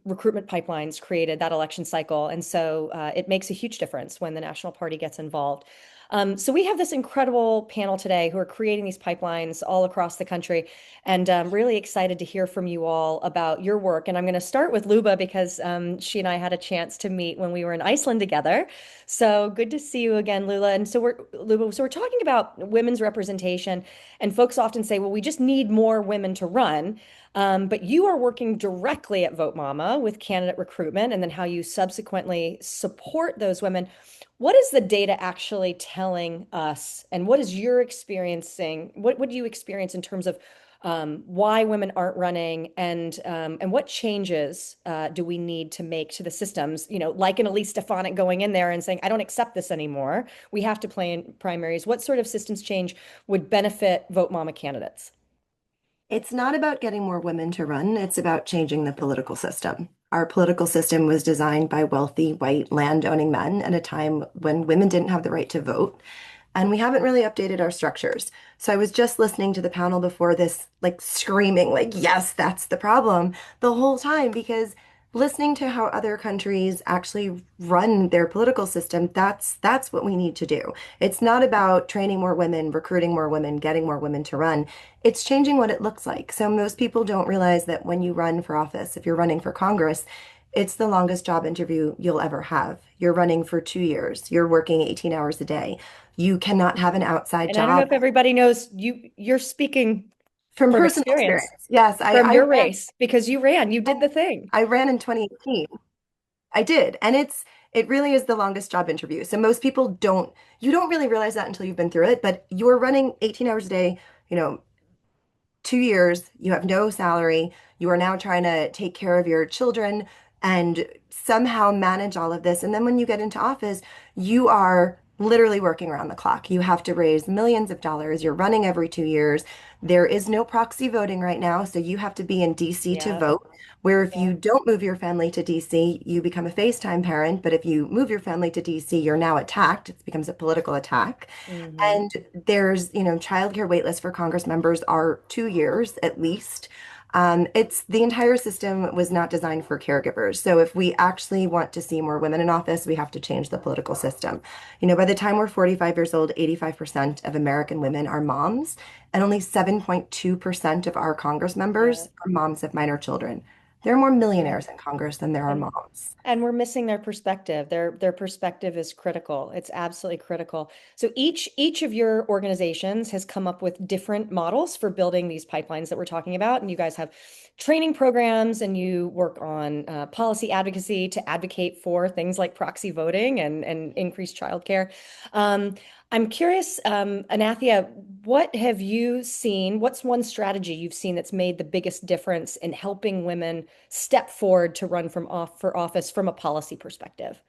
recruitment pipelines created that election cycle. And so it makes a huge difference when the National Party gets involved. So we have this incredible panel today who are creating these pipelines all across the country. And I'm really excited to hear from you all about your work. And I'm going to start with Luba because she and I had a chance to meet when we were in Iceland together. So good to see you again, Lula. And so we're talking about women's representation. And folks often say, well, we just need more women to run. But you are working directly at Vote Mama with candidate recruitment and then how you subsequently support those women. what is the data actually telling us, and what is your experiencing? What do you experience in terms of why women aren't running, and what changes do we need to make to the systems? Like an Elise Stefanik going in there and saying, "I don't accept this anymore. We have to play in primaries." What sort of systems change would benefit Vote Mama candidates? It's not about getting more women to run, it's about changing the political system. Our political system was designed by wealthy, white, land-owning men at a time when women didn't have the right to vote, and we haven't really updated our structures. So I was just listening to the panel before this, like screaming, like, yes, that's the problem the whole time, because listening to how other countries actually run their political system, that's what we need to do. It's not about training more women, recruiting more women, getting more women to run. It's changing what it looks like. So most people don't realize that when you run for office, if you're running for Congress, it's the longest job interview you'll ever have. You're running for 2 years. You're working 18 hours a day. You cannot have an outside And I don't know job. if everybody knows you're speaking From from personal experience, yes, from your ran. race, because you did the thing. I ran in 2018. I did. And it really is the longest job interview. So most people you don't really realize that until you've been through it, but you're running 18 hours a day, you know, 2 years, you have no salary, you are now trying to take care of your children and somehow manage all of this. And then when you get into office, you are literally working around the clock. You have to raise millions of dollars. You're running every 2 years. There is no proxy voting right now, so you have to be in DC to vote. Where if you don't move your family to DC, you become a FaceTime parent. But if you move your family to DC, you're now attacked. It becomes a political attack. And there's, childcare wait lists for Congress members are 2 years at least. It's the entire system was not designed for caregivers. So if we actually want to see more women in office, we have to change the political system. By the time we're 45 years old, 85% of American women are moms, and only 7.2% of our Congress members are moms of minor children. There are more millionaires in Congress than there are moms. And we're missing their perspective. Their perspective is critical. It's absolutely critical. So each of your organizations has come up with different models for building these pipelines that we're talking about. And you guys have training programs, and you work on policy advocacy to advocate for things like proxy voting and increased childcare. I'm curious, Anathia, what have you seen? What's one strategy you've seen that's made the biggest difference in helping women step forward to run for office from a policy perspective?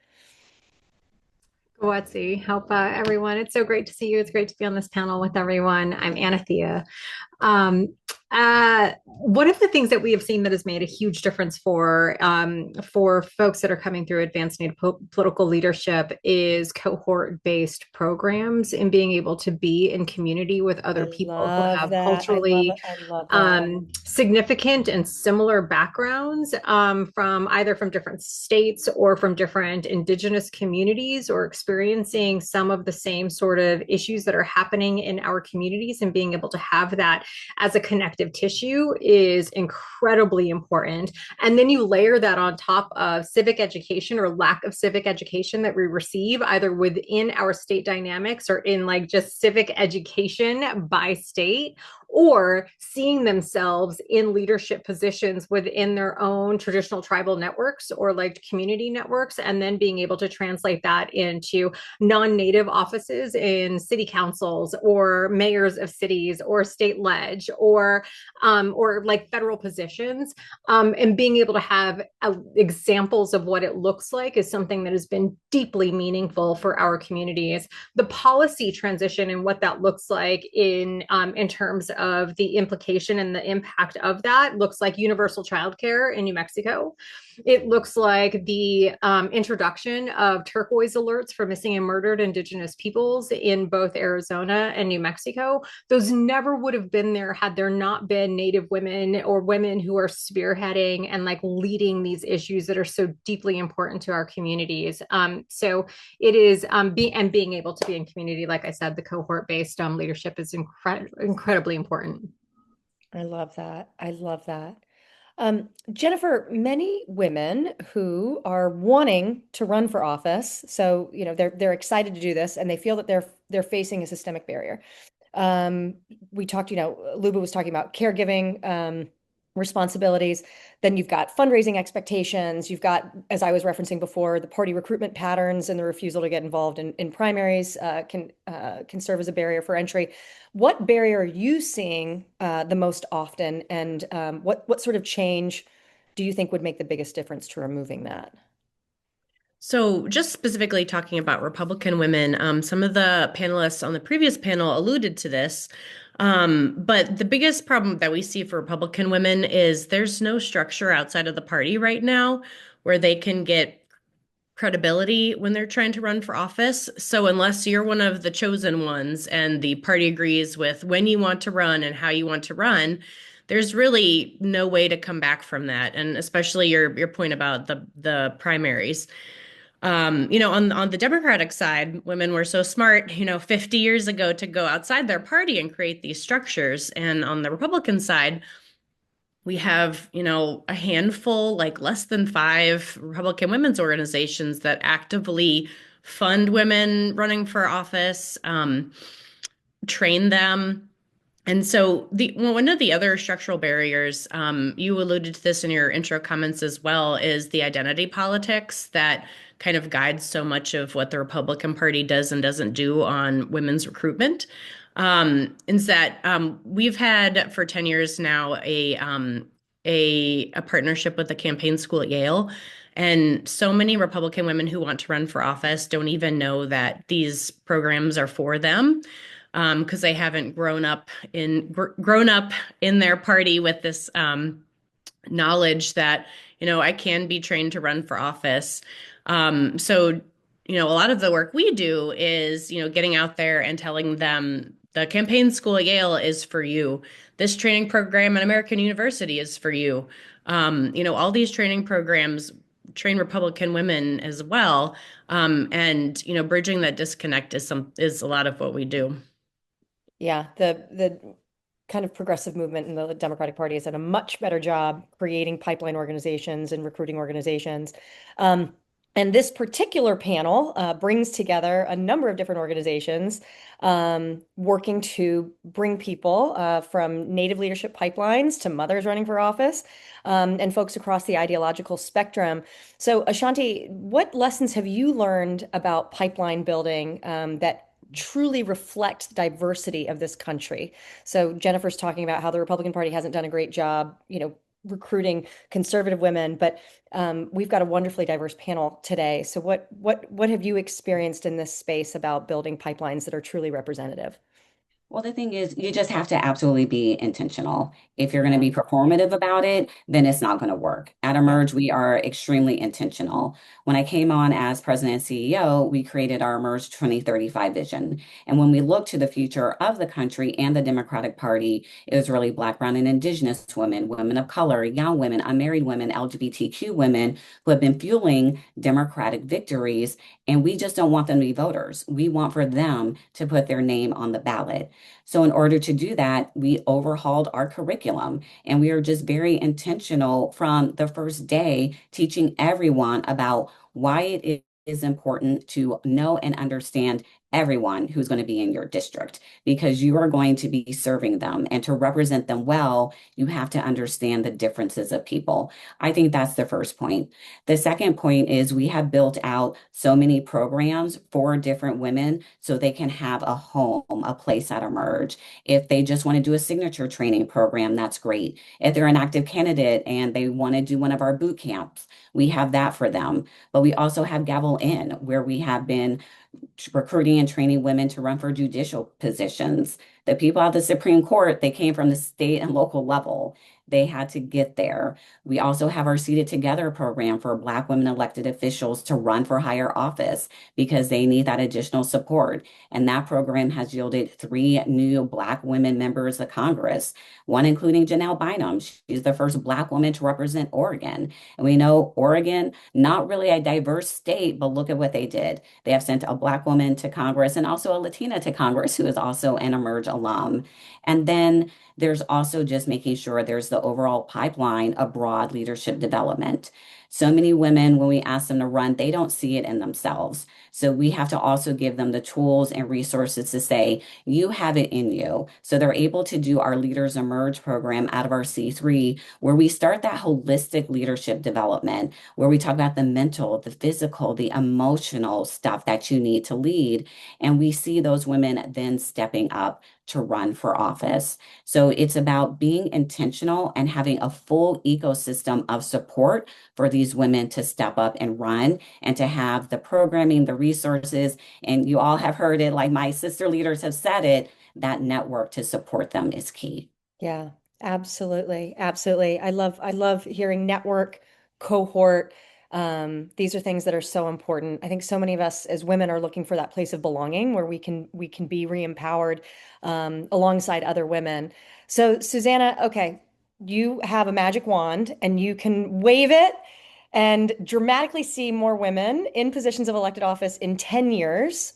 Gowatsi, help everyone. It's so great to see you. It's great to be on this panel with everyone. I'm Anathia. One of the things that we have seen that has made a huge difference for folks that are coming through advanced native political leadership is cohort-based programs and being able to be in community with other people who have culturally significant and similar backgrounds from either from different states or from different indigenous communities, or experiencing some of the same sort of issues that are happening in our communities, and being able to have that as a connective tissue is incredibly important. And then you layer that on top of civic education or lack of civic education that we receive either within our state dynamics or in like just civic education by state, or seeing themselves in leadership positions within their own traditional tribal networks or like community networks, and then being able to translate that into non-native offices in city councils or mayors of cities or state ledge or like federal positions, and being able to have examples of what it looks like is something that has been deeply meaningful for our communities. The policy transition and what that looks like in terms of the implication and the impact of that looks like universal childcare in New Mexico. It looks like the introduction of turquoise alerts for missing and murdered Indigenous peoples in both Arizona and New Mexico. Those never would have been there had there not been Native women or women who are spearheading and like leading these issues that are so deeply important to our communities. So it is being able to be in community, like I said, the cohort-based leadership is incredibly important. I love that. I love that. Jennifer, many women who are wanting to run for office, so they're excited to do this, and they feel that they're facing a systemic barrier. We talked, Luba was talking about caregiving responsibilities. Then you've got fundraising expectations. You've got, as I was referencing before, the party recruitment patterns and the refusal to get involved in primaries can serve as a barrier for entry. What barrier are you seeing the most often, and what sort of change do you think would make the biggest difference to removing that? So, just specifically talking about Republican women, some of the panelists on the previous panel alluded to this. But the biggest problem that we see for Republican women is there's no structure outside of the party right now where they can get credibility when they're trying to run for office. So, unless you're one of the chosen ones and the party agrees with when you want to run and how you want to run, there's really no way to come back from that. And especially your point about the primaries. On the Democratic side, women were so smart, 50 years ago to go outside their party and create these structures. And on the Republican side, we have, a handful, like less than 5 Republican women's organizations that actively fund women running for office, train them. And so one of the other structural barriers, you alluded to this in your intro comments as well, is the identity politics that kind of guides so much of what the Republican Party does and doesn't do on women's recruitment. Is that we've had for 10 years now a partnership with the campaign school at Yale. And so many Republican women who want to run for office don't even know that these programs are for them, because they haven't grown up in their party with this knowledge that I can be trained to run for office. So a lot of the work we do is getting out there and telling them the campaign school at Yale is for you. This training program at American University is for you. All these training programs train Republican women as well. And bridging that disconnect is a lot of what we do. Yeah, the kind of progressive movement in the Democratic Party has done a much better job creating pipeline organizations and recruiting organizations. And this particular panel brings together a number of different organizations working to bring people from Native leadership pipelines to mothers running for office, and folks across the ideological spectrum. So, Ashanti, what lessons have you learned about pipeline building that truly reflect the diversity of this country? So Jennifer's talking about how the Republican Party hasn't done a great job, recruiting conservative women, but we've got a wonderfully diverse panel today. So what have you experienced in this space about building pipelines that are truly representative? Well, the thing is, you just have to absolutely be intentional. If you're going to be performative about it, then it's not going to work. At Emerge, we are extremely intentional. When I came on as president and CEO, we created our Emerge 2035 vision. And when we look to the future of the country and the Democratic Party, it was really Black, brown, and Indigenous women, women of color, young women, unmarried women, LGBTQ women who have been fueling Democratic victories. And we just don't want them to be voters. We want for them to put their name on the ballot. So in order to do that, we overhauled our curriculum, and we are just very intentional from the first day, teaching everyone about why it is important to know and understand everyone who's going to be in your district, because you are going to be serving them, and to represent them well, you have to understand the differences of people. I think that's the first point. The second point is we have built out so many programs for different women so they can have a home, a place at Emerge. If they just want to do a signature training program, that's great. If they're an active candidate and they want to do one of our boot camps, we have that for them. But we also have Gavel In, where we have been recruiting and training women to run for judicial positions. The people at the Supreme Court, they came from the state and local level. They had to get there. We also have our Seated Together program for Black women elected officials to run for higher office because they need that additional support. And that program has yielded 3 new Black women members of Congress, one including Janelle Bynum. She's the first Black woman to represent Oregon. And we know Oregon, not really a diverse state, but look at what they did. They have sent a Black woman to Congress and also a Latina to Congress who is also an Emerge alum. alum. And then there's also just making sure there's the overall pipeline of broad leadership development. So many women, when we ask them to run, they don't see it in themselves. So we have to also give them the tools and resources to say, you have it in you. So they're able to do our Leaders Emerge program out of our C3, where we start that holistic leadership development, where we talk about the mental, the physical, the emotional stuff that you need to lead. And we see those women then stepping up to run for office. So it's about being intentional and having a full ecosystem of support for these women to step up and run and to have the programming, the resources, and you all have heard it, like my sister leaders have said it, that network to support them is key. Yeah, absolutely. Absolutely. I love hearing network, cohort. These are things that are so important. I think so many of us as women are looking for that place of belonging where we can be re-empowered alongside other women. So Susanna, okay, you have a magic wand and you can wave it and dramatically see more women in positions of elected office in 10 years.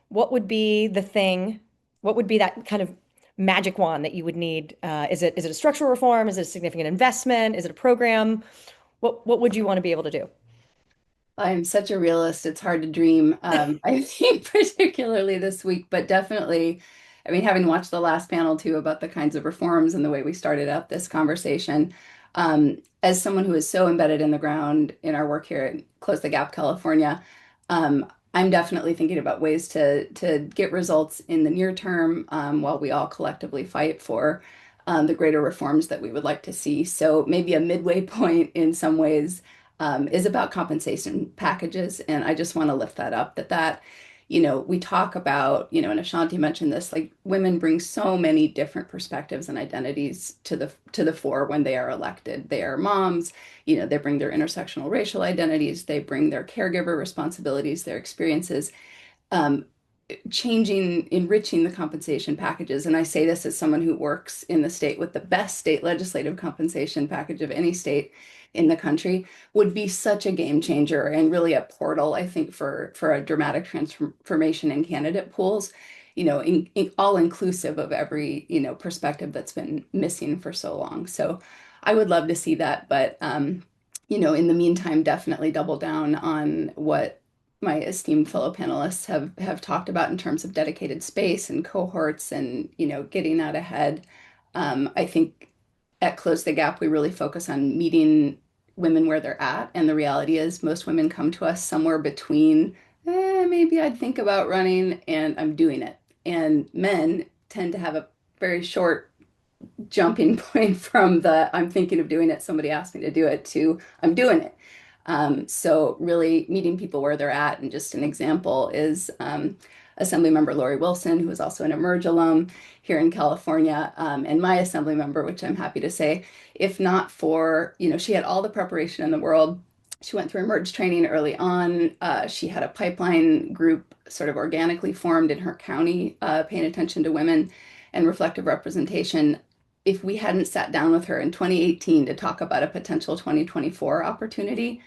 What would be the thing? What would be that kind of magic wand that you would need? Is it a structural reform? Is it a significant investment? Is it a program? What would you want to be able to do? I'm such a realist. It's hard to dream. I think particularly this week, but definitely, I mean, having watched the last panel too about the kinds of reforms and the way we started up this conversation, as someone who is so embedded in the ground in our work here at Close the Gap, California, I'm definitely thinking about ways to get results in the near term while we all collectively fight for the greater reforms that we would like to see. So maybe a midway point in some ways is about compensation packages. And I just want to lift that up we talk about, and Ashanti mentioned this, like women bring so many different perspectives and identities to the fore when they are elected. They are moms, they bring their intersectional racial identities, they bring their caregiver responsibilities, their experiences. Enriching the compensation packages. And I say this as someone who works in the state with the best state legislative compensation package of any state in the country, would be such a game changer and really a portal, I think, for a dramatic transformation in candidate pools, all inclusive of every, perspective that's been missing for so long. So I would love to see that, but in the meantime, definitely double down on what my esteemed fellow panelists have talked about in terms of dedicated space and cohorts and getting out ahead. I think at Close the Gap we really focus on meeting women where they're at, and the reality is most women come to us somewhere between maybe I'd think about running and I'm doing it, and men tend to have a very short jumping point from the I'm thinking of doing it, somebody asked me to do it, to I'm doing it. So really meeting people where they're at. And just an example is Assemblymember Lori Wilson, who is also an Emerge alum here in California, and my assembly member, which I'm happy to say, if not for, she had all the preparation in the world. She went through Emerge training early on. She had a pipeline group sort of organically formed in her county, paying attention to women and reflective representation. If we hadn't sat down with her in 2018 to talk about a potential 2024 opportunity,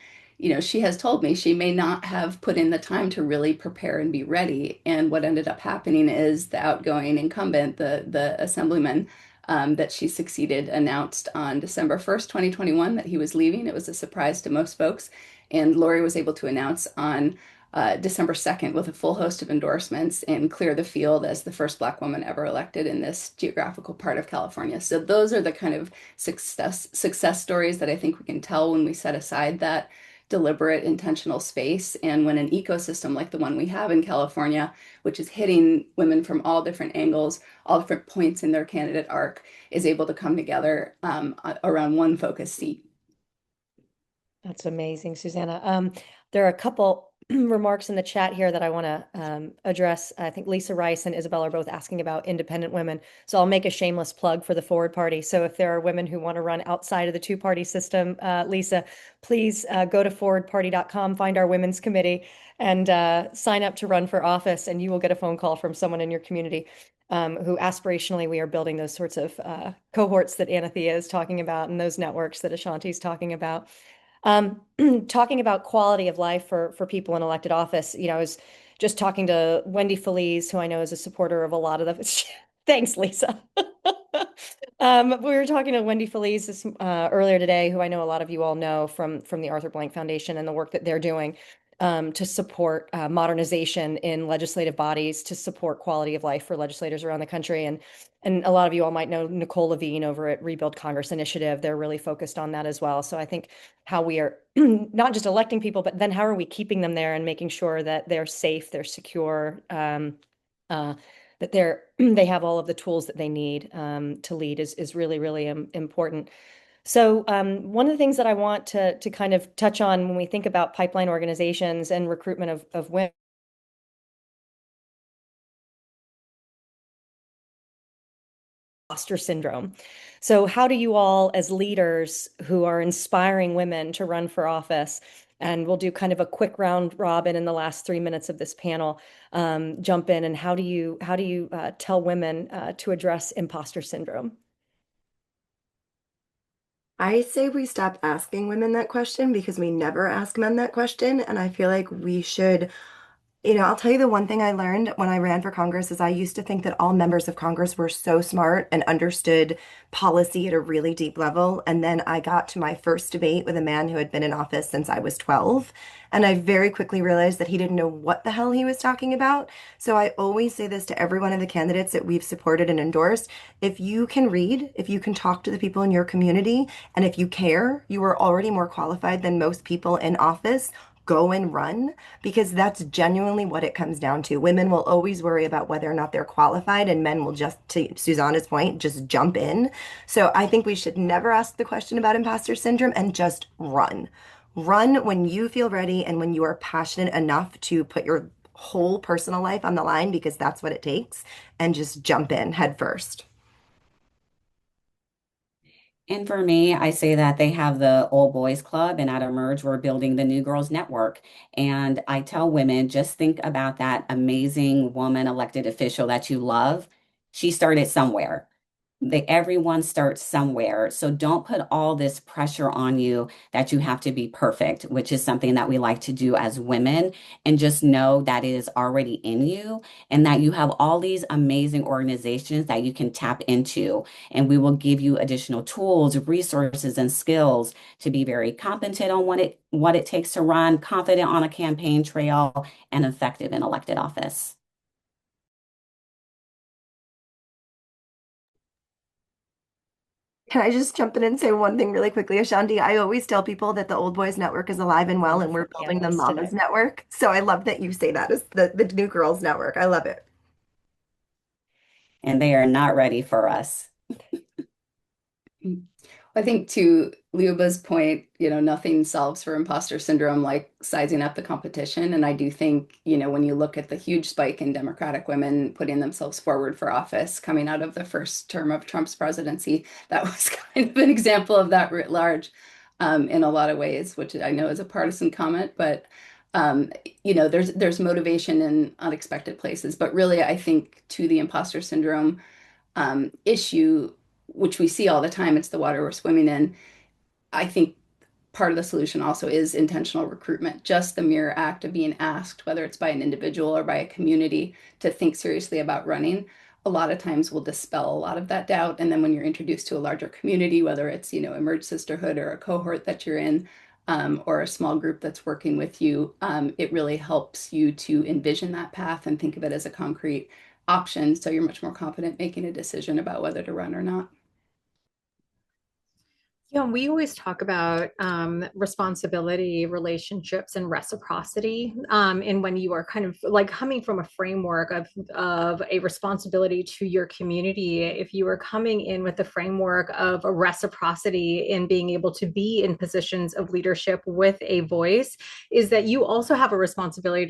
she has told me she may not have put in the time to really prepare and be ready. And what ended up happening is the outgoing incumbent, the assemblyman that she succeeded, announced on December 1st, 2021, that he was leaving. It was a surprise to most folks. And Lori was able to announce on December 2nd with a full host of endorsements and clear the field as the first Black woman ever elected in this geographical part of California. So those are the kind of success stories that I think we can tell when we set aside that deliberate, intentional space. And when an ecosystem like the one we have in California, which is hitting women from all different angles, all different points in their candidate arc, is able to come together around one focused seat. That's amazing, Susanna. There are a couple remarks in the chat here that I want to address. I think Lisa Rice and Isabel are both asking about independent women. So I'll make a shameless plug for the Forward Party. So if there are women who want to run outside of the two-party system, Lisa, please go to forwardparty.com, find our women's committee, and sign up to run for office, and you will get a phone call from someone in your community who aspirationally we are building those sorts of cohorts that Anathea is talking about and those networks that Ashanti is talking about. Talking about quality of life for people in elected office, I was just talking to Wendy Feliz, who I know is a supporter of a lot of the Thanks, Lisa. We were talking to Wendy Feliz earlier today, who I know a lot of you all know from the Arthur Blank Foundation and the work that they're doing to support modernization in legislative bodies, to support quality of life for legislators around the country. And a lot of you all might know Nicole Levine over at Rebuild Congress Initiative. They're really focused on that as well. So I think how we are not just electing people, but then how are we keeping them there and making sure that they're safe, they're secure, that they have all of the tools that they need to lead is really, really important. So one of the things that I want to kind of touch on when we think about pipeline organizations and recruitment of women, imposter syndrome. So how do you all, as leaders who are inspiring women to run for office, and we'll do kind of a quick round robin in the last 3 minutes of this panel, jump in, and how do you tell women to address imposter syndrome? I say we stop asking women that question because we never ask men that question. And I feel like we should, I'll tell you the one thing I learned when I ran for Congress is I used to think that all members of Congress were so smart and understood policy at a really deep level. And then I got to my first debate with a man who had been in office since I was 12. And I very quickly realized that he didn't know what the hell he was talking about. So I always say this to every one of the candidates that we've supported and endorsed. If you can read, if you can talk to the people in your community, and if you care, you are already more qualified than most people in office. Go and run, because that's genuinely what it comes down to. Women will always worry about whether or not they're qualified, and men will just, to Susanna's point, just jump in. So I think we should never ask the question about imposter syndrome and just run. Run when you feel ready and when you are passionate enough to put your whole personal life on the line, because that's what it takes, and just jump in head first. And for me, I say that they have the Old Boys Club, and at Emerge, we're building the New Girls Network. And I tell women, just think about that amazing woman elected official that you love. She started somewhere. Everyone starts somewhere. So don't put all this pressure on you that you have to be perfect, which is something that we like to do as women. And just know that it is already in you and that you have all these amazing organizations that you can tap into. And we will give you additional tools, resources, and skills to be very competent on what it takes to run, confident on a campaign trail, and effective in elected office. Can I just jump in and say one thing really quickly, Ashandi? I always tell people that the Old Boys Network is alive and well, and we're building the Mamas Network. So I love that you say that as the New Girls Network. I love it. And they are not ready for us. I think to Liuba's point, nothing solves for imposter syndrome like sizing up the competition. And I do think, when you look at the huge spike in Democratic women putting themselves forward for office coming out of the first term of Trump's presidency, that was kind of an example of that writ large in a lot of ways, which I know is a partisan comment, but there's motivation in unexpected places. But really, I think to the imposter syndrome issue, which we see all the time, it's the water we're swimming in. I think part of the solution also is intentional recruitment, just the mere act of being asked, whether it's by an individual or by a community, to think seriously about running. A lot of times will dispel a lot of that doubt. And then when you're introduced to a larger community, whether it's, Emerge Sisterhood or a cohort that you're in, or a small group that's working with you, it really helps you to envision that path and think of it as a concrete option. So you're much more confident making a decision about whether to run or not. Yeah, we always talk about responsibility, relationships, and reciprocity. And when you are kind of like coming from a framework of a responsibility to your community, if you are coming in with the framework of a reciprocity in being able to be in positions of leadership with a voice, is that you also have a responsibility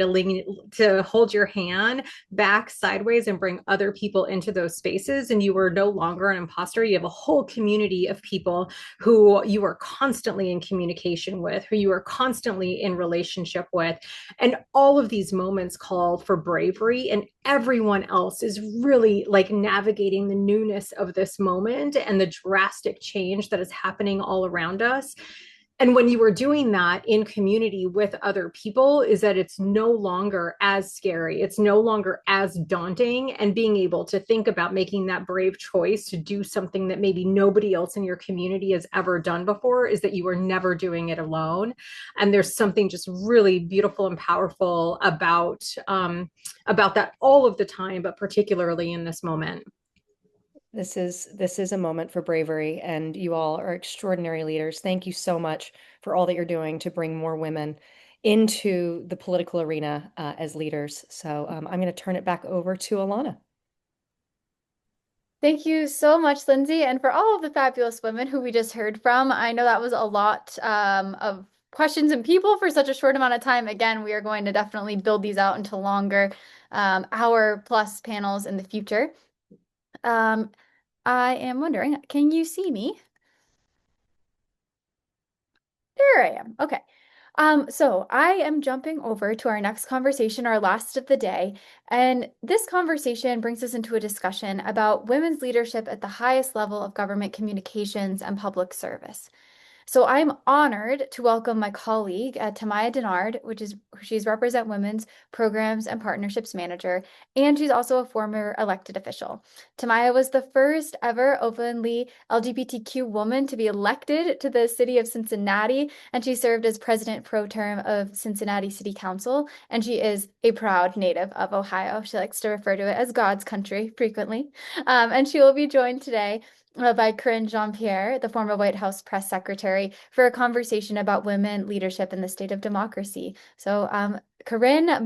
to hold your hand back sideways and bring other people into those spaces. And you are no longer an imposter. You have a whole community of people who you are constantly in communication with, who you are constantly in relationship with. And all of these moments call for bravery, and everyone else is really like navigating the newness of this moment and the drastic change that is happening all around us. And when you are doing that in community with other people, is that it's no longer as scary. It's no longer as daunting. And being able to think about making that brave choice to do something that maybe nobody else in your community has ever done before is that you are never doing it alone. And there's something just really beautiful and powerful about that all of the time, but particularly in this moment. This is a moment for bravery, and you all are extraordinary leaders. Thank you so much for all that you're doing to bring more women into the political arena as leaders. So I'm going to turn it back over to Alana. Thank you so much, Lindsay, and for all of the fabulous women who we just heard from. I know that was a lot of questions and people for such a short amount of time. Again, we are going to definitely build these out into longer hour-plus panels in the future. I am wondering, can you see me? There I am. Okay. So I am jumping over to our next conversation, our last of the day. And this conversation brings us into a discussion about women's leadership at the highest level of government communications and public service. So I'm honored to welcome my colleague, Tamaya Denard, she's Represent Women's Programs and Partnerships Manager, and she's also a former elected official. Tamaya was the first ever openly LGBTQ woman to be elected to the city of Cincinnati, and she served as president pro tem of Cincinnati City Council, and she is a proud native of Ohio. She likes to refer to it as God's country frequently. And she will be joined today by Corinne Jean-Pierre, the former White House press secretary, for a conversation about women leadership in the state of democracy. So Corinne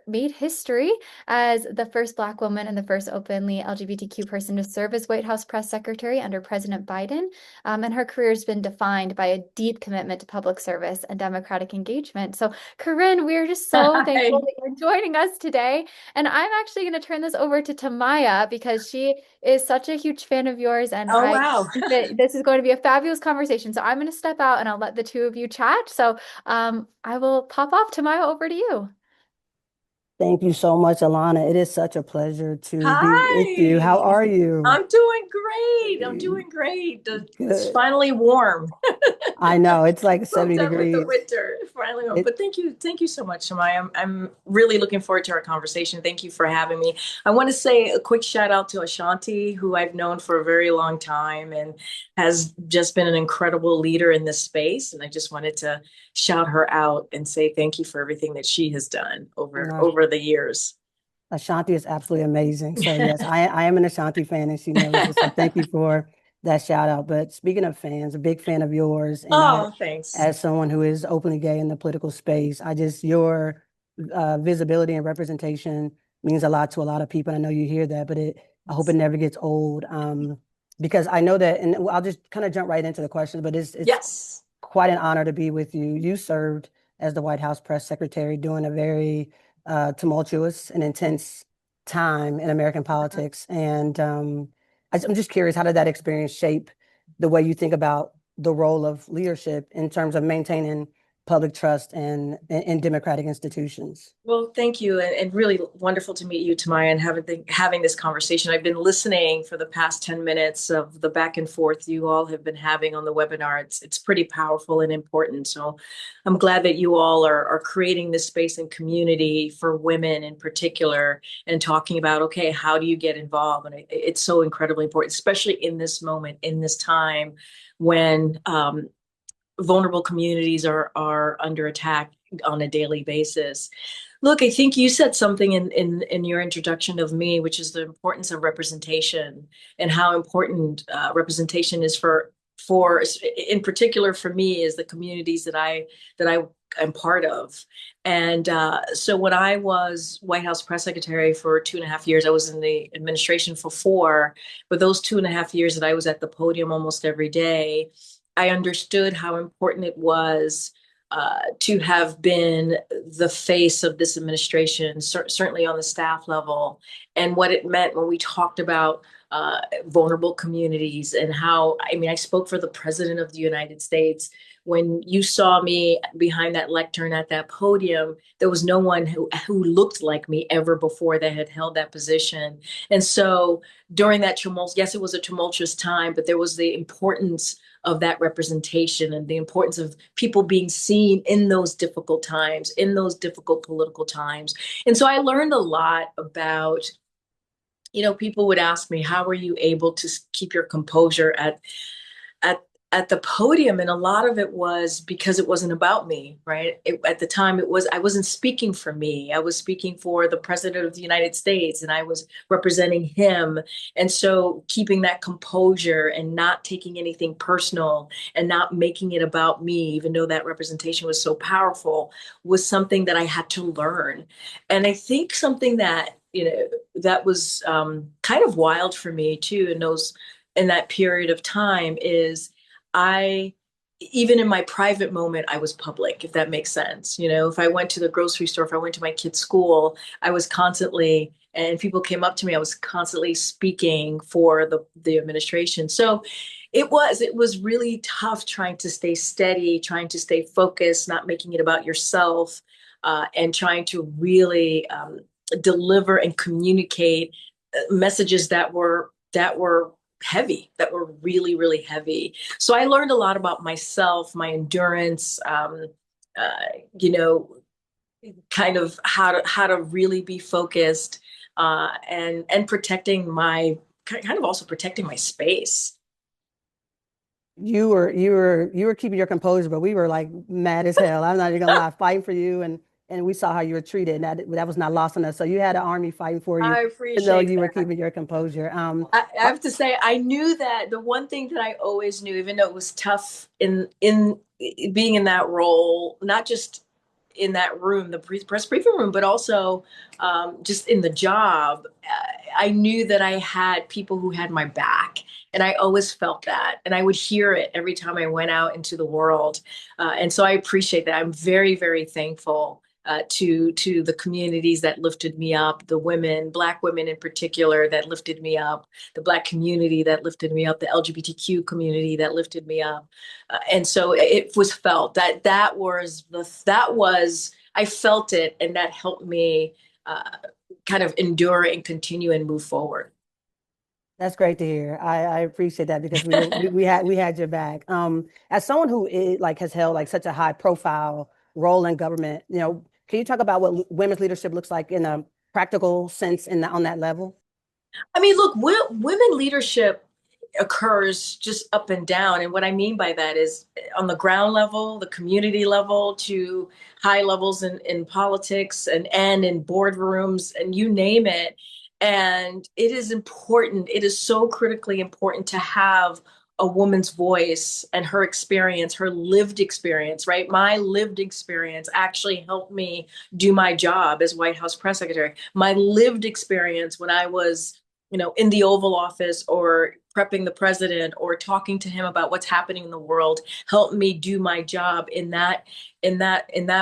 made history as the first Black woman and the first openly LGBTQ person to serve as White House press secretary under President Biden. And her career has been defined by a deep commitment to public service and democratic engagement. So Corinne, we're just so thankful that you're joining us today. And I'm actually going to turn this over to Tamaya because she is such a huge fan of yours. And wow. think that this is going to be a fabulous conversation. So I'm going to step out and I'll let the two of you chat. So I will pop off. Tamaya, over to you. Thank you so much, Alana. It is such a pleasure to be with you. How are you? I'm doing great. I'm doing great. It's finally warm. I know it's like 70 done degrees. With the winter, finally warm. But thank you so much, Shamai. I'm really looking forward to our conversation. Thank you for having me. I want to say a quick shout out to Ashanti, who I've known for a very long time and has just been an incredible leader in this space. And I just wanted to shout her out and say thank you for everything that she has done over the years. Ashanti is absolutely amazing. So yes, I am an Ashanti fan, and she knows it. So thank you for that shout out. But speaking of fans, a big fan of yours. And thanks. As someone who is openly gay in the political space, your visibility and representation means a lot to a lot of people. I know you hear that, but I hope it never gets old. Because I know that, and I'll just kind of jump right into the questions, but it's quite an honor to be with you. You served as the White House press secretary during a very tumultuous and intense time in American politics. And I'm just curious, how did that experience shape the way you think about the role of leadership in terms of maintaining public trust and in democratic institutions? Well, thank you. And really wonderful to meet you, Tamaya, and having this conversation. I've been listening for the past 10 minutes of the back and forth you all have been having on the webinar. It's pretty powerful and important. So I'm glad that you all are creating this space and community for women in particular and talking about, okay, how do you get involved? And it's so incredibly important, especially in this moment, in this time when vulnerable communities are under attack on a daily basis. Look, I think you said something in your introduction of me, which is the importance of representation and how important representation is for in particular for me is the communities that I am part of. And so when I was White House press secretary for 2.5 years, I was in the administration for 4, but those 2.5 years that I was at the podium almost every day, I understood how important it was to have been the face of this administration, certainly on the staff level, and what it meant when we talked about vulnerable communities and how, I spoke for the President of the United States. When you saw me behind that lectern at that podium, there was no one who looked like me ever before that had held that position. And so during that tumult, yes, it was a tumultuous time, but there was the importance of that representation and the importance of people being seen in those difficult times, in those difficult political times. And so I learned a lot about, people would ask me, how are you able to keep your composure at at the podium? And a lot of it was because it wasn't about me, right? At the time, I wasn't speaking for me. I was speaking for the president of the United States, and I was representing him. And so keeping that composure and not taking anything personal and not making it about me, even though that representation was so powerful, was something that I had to learn. And I think something that, that was kind of wild for me too, in that period of time is even in my private moment, I was public, if that makes sense. If I went to the grocery store, if I went to my kid's school, I was constantly, and people came up to me, I was constantly speaking for the administration. So it was really tough trying to stay steady, trying to stay focused, not making it about yourself, and trying to really deliver and communicate messages that were heavy, that were really, really heavy. So I learned a lot about myself, my endurance, kind of how to really be focused, and protecting also protecting my space. You were keeping your composure, but we were like mad as hell. I'm not even gonna lie, fighting for you, and we saw how you were treated, and that was not lost on us. So you had an army fighting for you, I even appreciate though you were that. keeping your composure. I have to say, I knew that the one thing that I always knew, even though it was tough in being in that role, not just in that room, the press briefing room, but also just in the job, I knew that I had people who had my back. And I always felt that. And I would hear it every time I went out into the world. And so I appreciate that. I'm very, very thankful to the communities that lifted me up, the women, Black women in particular, that lifted me up, the Black community that lifted me up, the LGBTQ community that lifted me up. And so it was felt that was I felt it, and that helped me kind of endure and continue and move forward. That's great to hear. I appreciate that because we had your back. As someone who has held like such a high profile role in government, can you talk about what women's leadership looks like in a practical sense on that level? I mean, look, women leadership occurs just up and down. And what I mean by that is on the ground level, the community level, to high levels in politics and in boardrooms, and you name it. And it is important. It is so critically important to have a woman's voice and her experience, her lived experience, right? My lived experience actually helped me do my job as White House press secretary. My lived experience when I was, in the Oval Office or prepping the president or talking to him about what's happening in the world helped me do my job in that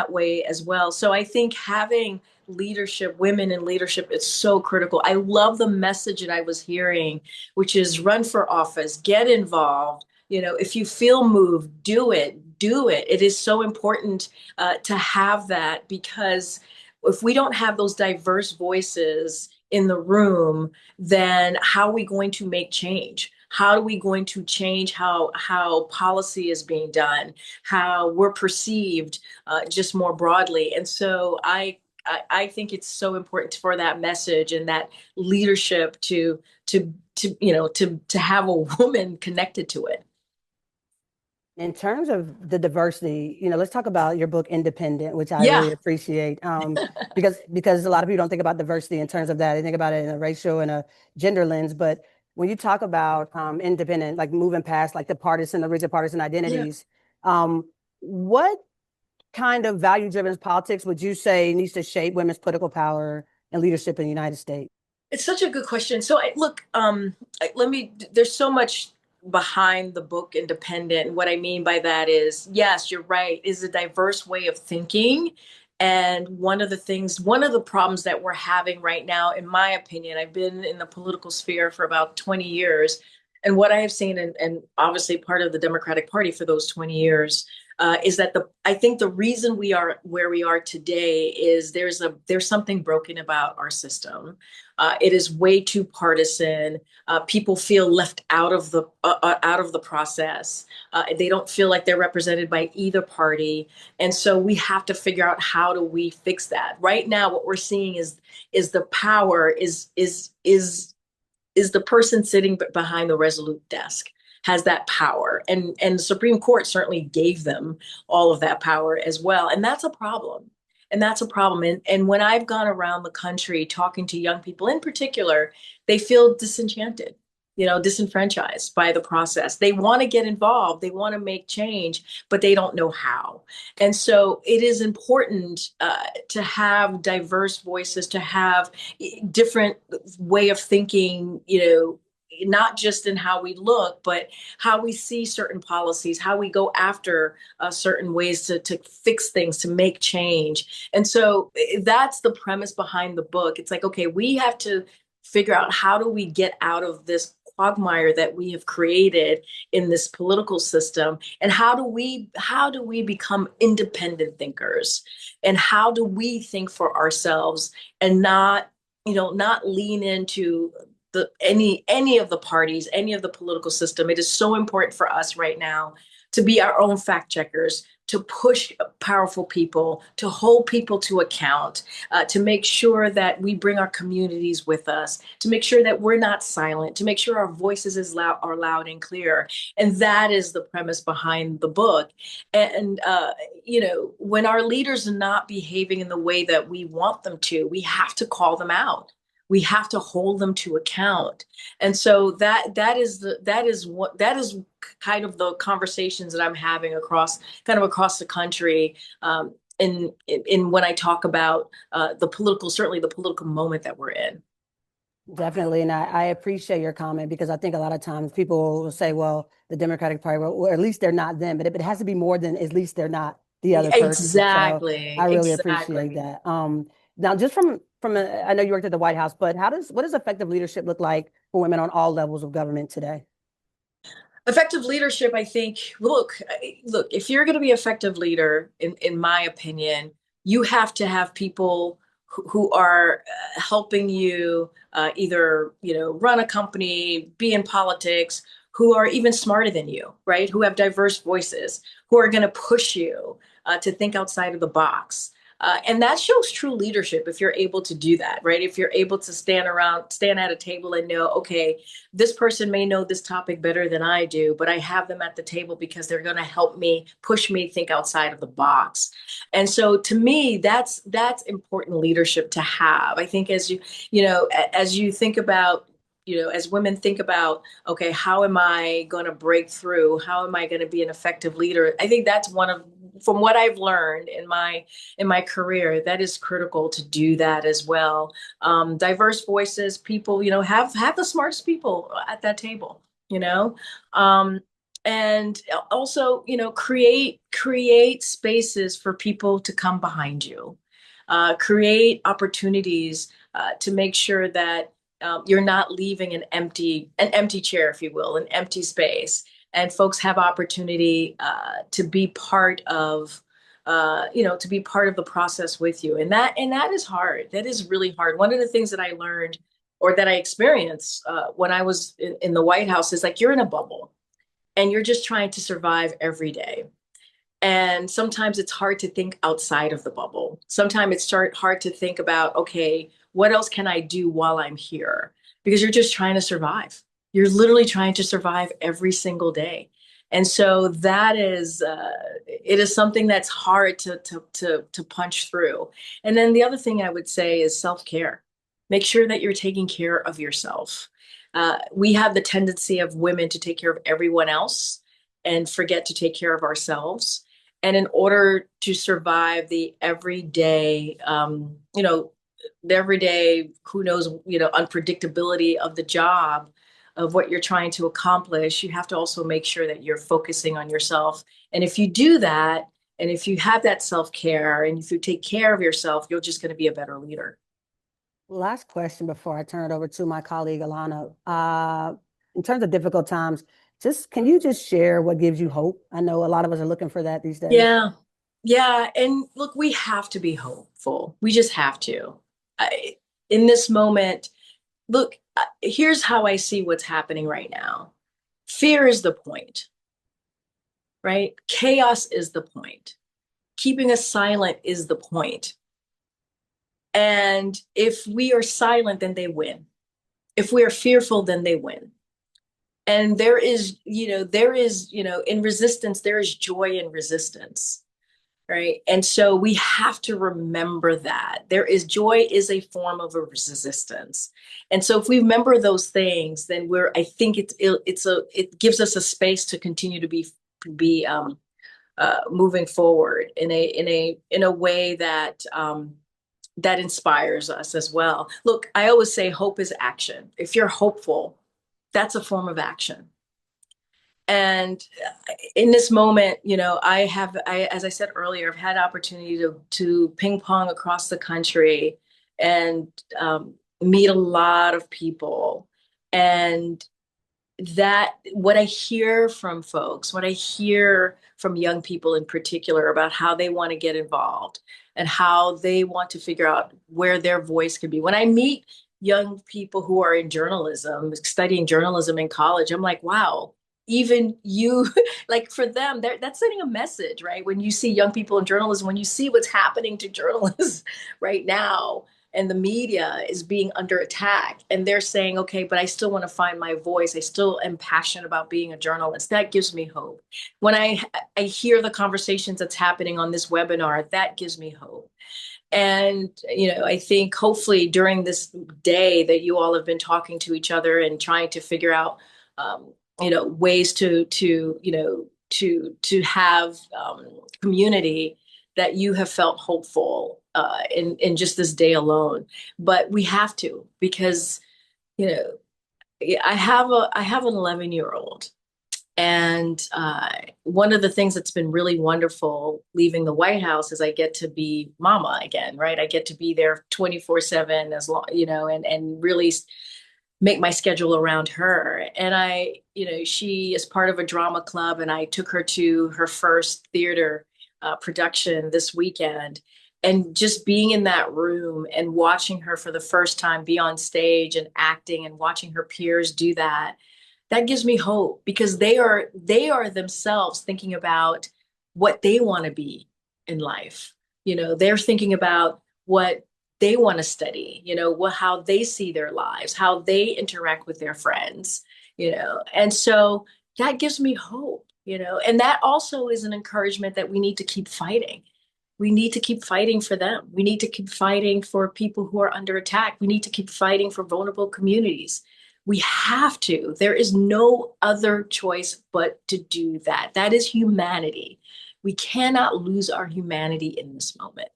way as well. So I think having leadership, women in leadership, is so critical. I love the message that I was hearing, which is run for office, get involved. If you feel moved, do it. It is so important to have that, because if we don't have those diverse voices in the room, then how are we going to make change? How are we going to change how policy is being done, how we're perceived, just more broadly? And so I think it's so important for that message and that leadership to have a woman connected to it. In terms of the diversity, let's talk about your book, Independent, which I really appreciate, because a lot of people don't think about diversity in terms of that. They think about it in a racial and a gender lens. But when you talk about independent, like moving past like the rigid partisan identities, what kind of value-driven politics would you say needs to shape women's political power and leadership in the United States? It's such a good question. So look, there's so much behind the book Independent. And what I mean by that is, yes, you're right, is a diverse way of thinking. And one of the problems that we're having right now, in my opinion, I've been in the political sphere for about 20 years. And what I have seen, and obviously part of the Democratic Party for those 20 years, is that I think the reason we are where we are today is there's something broken about our system. It is way too partisan. People feel left out of the process. They don't feel like they're represented by either party, and so we have to figure out how do we fix that. Right now, what we're seeing is the power is the person sitting behind the resolute desk has that power, and the Supreme Court certainly gave them all of that power as well, and that's a problem. And when I've gone around the country talking to young people in particular, they feel disenchanted, disenfranchised by the process. They want to get involved, they want to make change, but they don't know how. And so it is important to have diverse voices, to have different way of thinking, not just in how we look, but how we see certain policies, how we go after certain ways to fix things, to make change. And so that's the premise behind the book. It's like, okay, we have to figure out how do we get out of this quagmire that we have created in this political system, and how do we become independent thinkers, and how do we think for ourselves and not lean into any of the parties, any of the political system. It is so important for us right now to be our own fact checkers, to push powerful people, to hold people to account, to make sure that we bring our communities with us, to make sure that we're not silent, to make sure our voices are loud and clear. And that is the premise behind the book. And when our leaders are not behaving in the way that we want them to, we have to call them out. We have to hold them to account. And so that is kind of the conversations that I'm having across the country, in when I talk about certainly the political moment that we're in. Definitely. And I appreciate your comment, because I think a lot of times people will say, well, the Democratic Party, well, at least they're not them, but it has to be more than at least they're not the other person. Exactly. So I really appreciate that. Now, just I know you worked at the White House, but what does effective leadership look like for women on all levels of government today? Effective leadership, I think, look, if you're going to be an effective leader, in my opinion, you have to have people who are helping you either, run a company, be in politics, who are even smarter than you, right? Who have diverse voices, who are going to push you to think outside of the box. And that shows true leadership if you're able to do that, right? If you're able to stand at a table and know, okay, this person may know this topic better than I do, but I have them at the table because they're going to help me, push me, think outside of the box. And so to me, that's important leadership to have. I think as you think about, as women think about, okay, how am I going to break through? How am I going to be an effective leader? I think that's from what I've learned in my career, that is critical to do that as well. Diverse voices, people, have the smartest people at that table, and also, create spaces for people to come behind you, create opportunities to make sure that you're not leaving an empty chair, if you will, an empty space, and folks have opportunity to be part of the process with you. And that is hard. That is really hard. One of the things that I learned, or that I experienced when I was in the White House, is like, you're in a bubble and you're just trying to survive every day. And sometimes it's hard to think outside of the bubble. Sometimes it's hard to think about, okay, what else can I do while I'm here? Because you're just trying to survive. You're literally trying to survive every single day. And so that is, it is something that's hard to punch through. And then the other thing I would say is self-care. Make sure that you're taking care of yourself. We have the tendency of women to take care of everyone else and forget to take care of ourselves. And in order to survive the everyday, who knows, unpredictability of the job, of what you're trying to accomplish, you have to also make sure that you're focusing on yourself. And if you do that, and if you have that self-care, and if you take care of yourself, you're just going to be a better leader. Last question before I turn it over to my colleague, Alana. In terms of difficult times, can you just share what gives you hope? I know a lot of us are looking for that these days. Yeah. And look, we have to be hopeful. We just have to. In this moment, look, here's how I see what's happening right now. Fear is the point, right? Chaos is the point. Keeping us silent is the point. And if we are silent, then they win. If we are fearful, then they win. And there is, in resistance, there is joy in resistance, right? And so we have to remember that joy is a form of a resistance. And so if we remember those things, then I think it gives us a space to continue to be moving forward in a way that that inspires us as well. Look, I always say hope is action. If you're hopeful, that's a form of action. And in this moment, as I said earlier, I've had opportunity to ping pong across the country and meet a lot of people. And that what I hear from folks, what I hear from young people in particular about how they want to get involved and how they want to figure out where their voice can be. When I meet young people who are in journalism, studying journalism in college, I'm like, wow, even you, like for them, that's sending a message, right? When you see young people in journalism, when you see what's happening to journalists right now, and the media is being under attack, and they're saying, okay, but I still want to find my voice. I still am passionate about being a journalist. That gives me hope. When I hear the conversations that's happening on this webinar, that gives me hope. And, I think hopefully during this day that you all have been talking to each other and trying to figure out, ways to have community, that you have felt hopeful in just this day alone. But we have to, because I have an 11-year-old, and one of the things that's been really wonderful leaving the White House is I get to be mama again, right? I get to be there 24/7 as long, and really make my schedule around her. And she is part of a drama club, and I took her to her first theater production this weekend. And just being in that room and watching her for the first time be on stage and acting, and watching her peers do that, that gives me hope, because they are themselves thinking about what they want to be in life. They're thinking about what they want to study, how they see their lives, how they interact with their friends, and so that gives me hope, and that also is an encouragement that we need to keep fighting. We need to keep fighting for them. We need to keep fighting for people who are under attack. We need to keep fighting for vulnerable communities. We have to. There is no other choice but to do that. That is humanity. We cannot lose our humanity in this moment.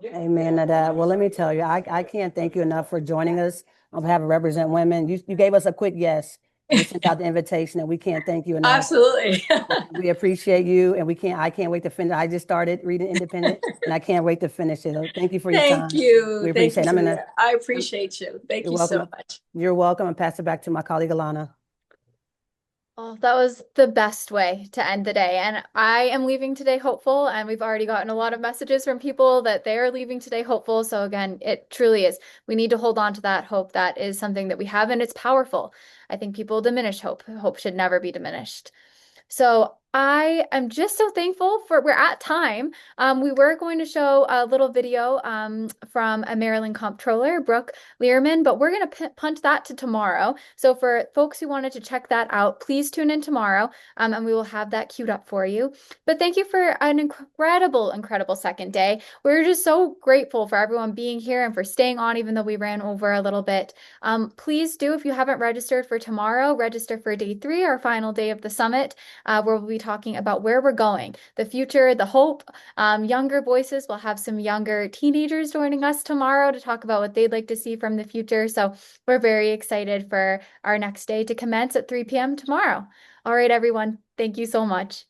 Amen to that. Well, let me tell you, I can't thank you enough for joining us on behalf of Represent Women. You gave us a quick yes. We sent out the invitation, and we can't thank you enough. Absolutely. We appreciate you, and I can't wait to finish. I just started reading Independent, and I can't wait to finish it. So thank you for your time. Thank you. We appreciate it. I appreciate you. Thank you so much. You're welcome. And pass it back to my colleague, Alana. Oh, that was the best way to end the day. And I am leaving today hopeful, and we've already gotten a lot of messages from people that they are leaving today hopeful. So again, it truly is. We need to hold on to that hope. That is something that we have, and it's powerful. I think people diminish hope. Hope should never be diminished. So I am just so thankful we're at time. We were going to show a little video from a Maryland comptroller, Brooke Learman, but we're going to punt that to tomorrow. So for folks who wanted to check that out, please tune in tomorrow, and we will have that queued up for you. But thank you for an incredible second day. We're just so grateful for everyone being here and for staying on, even though we ran over a little bit. Please do, if you haven't registered for tomorrow, register for day 3, our final day of the summit, where we'll be talking about where we're going, the future, the hope. Younger voices. We'll have some younger teenagers joining us tomorrow to talk about what they'd like to see from the future. So we're very excited for our next day to commence at 3 p.m. tomorrow. All right, everyone. Thank you so much.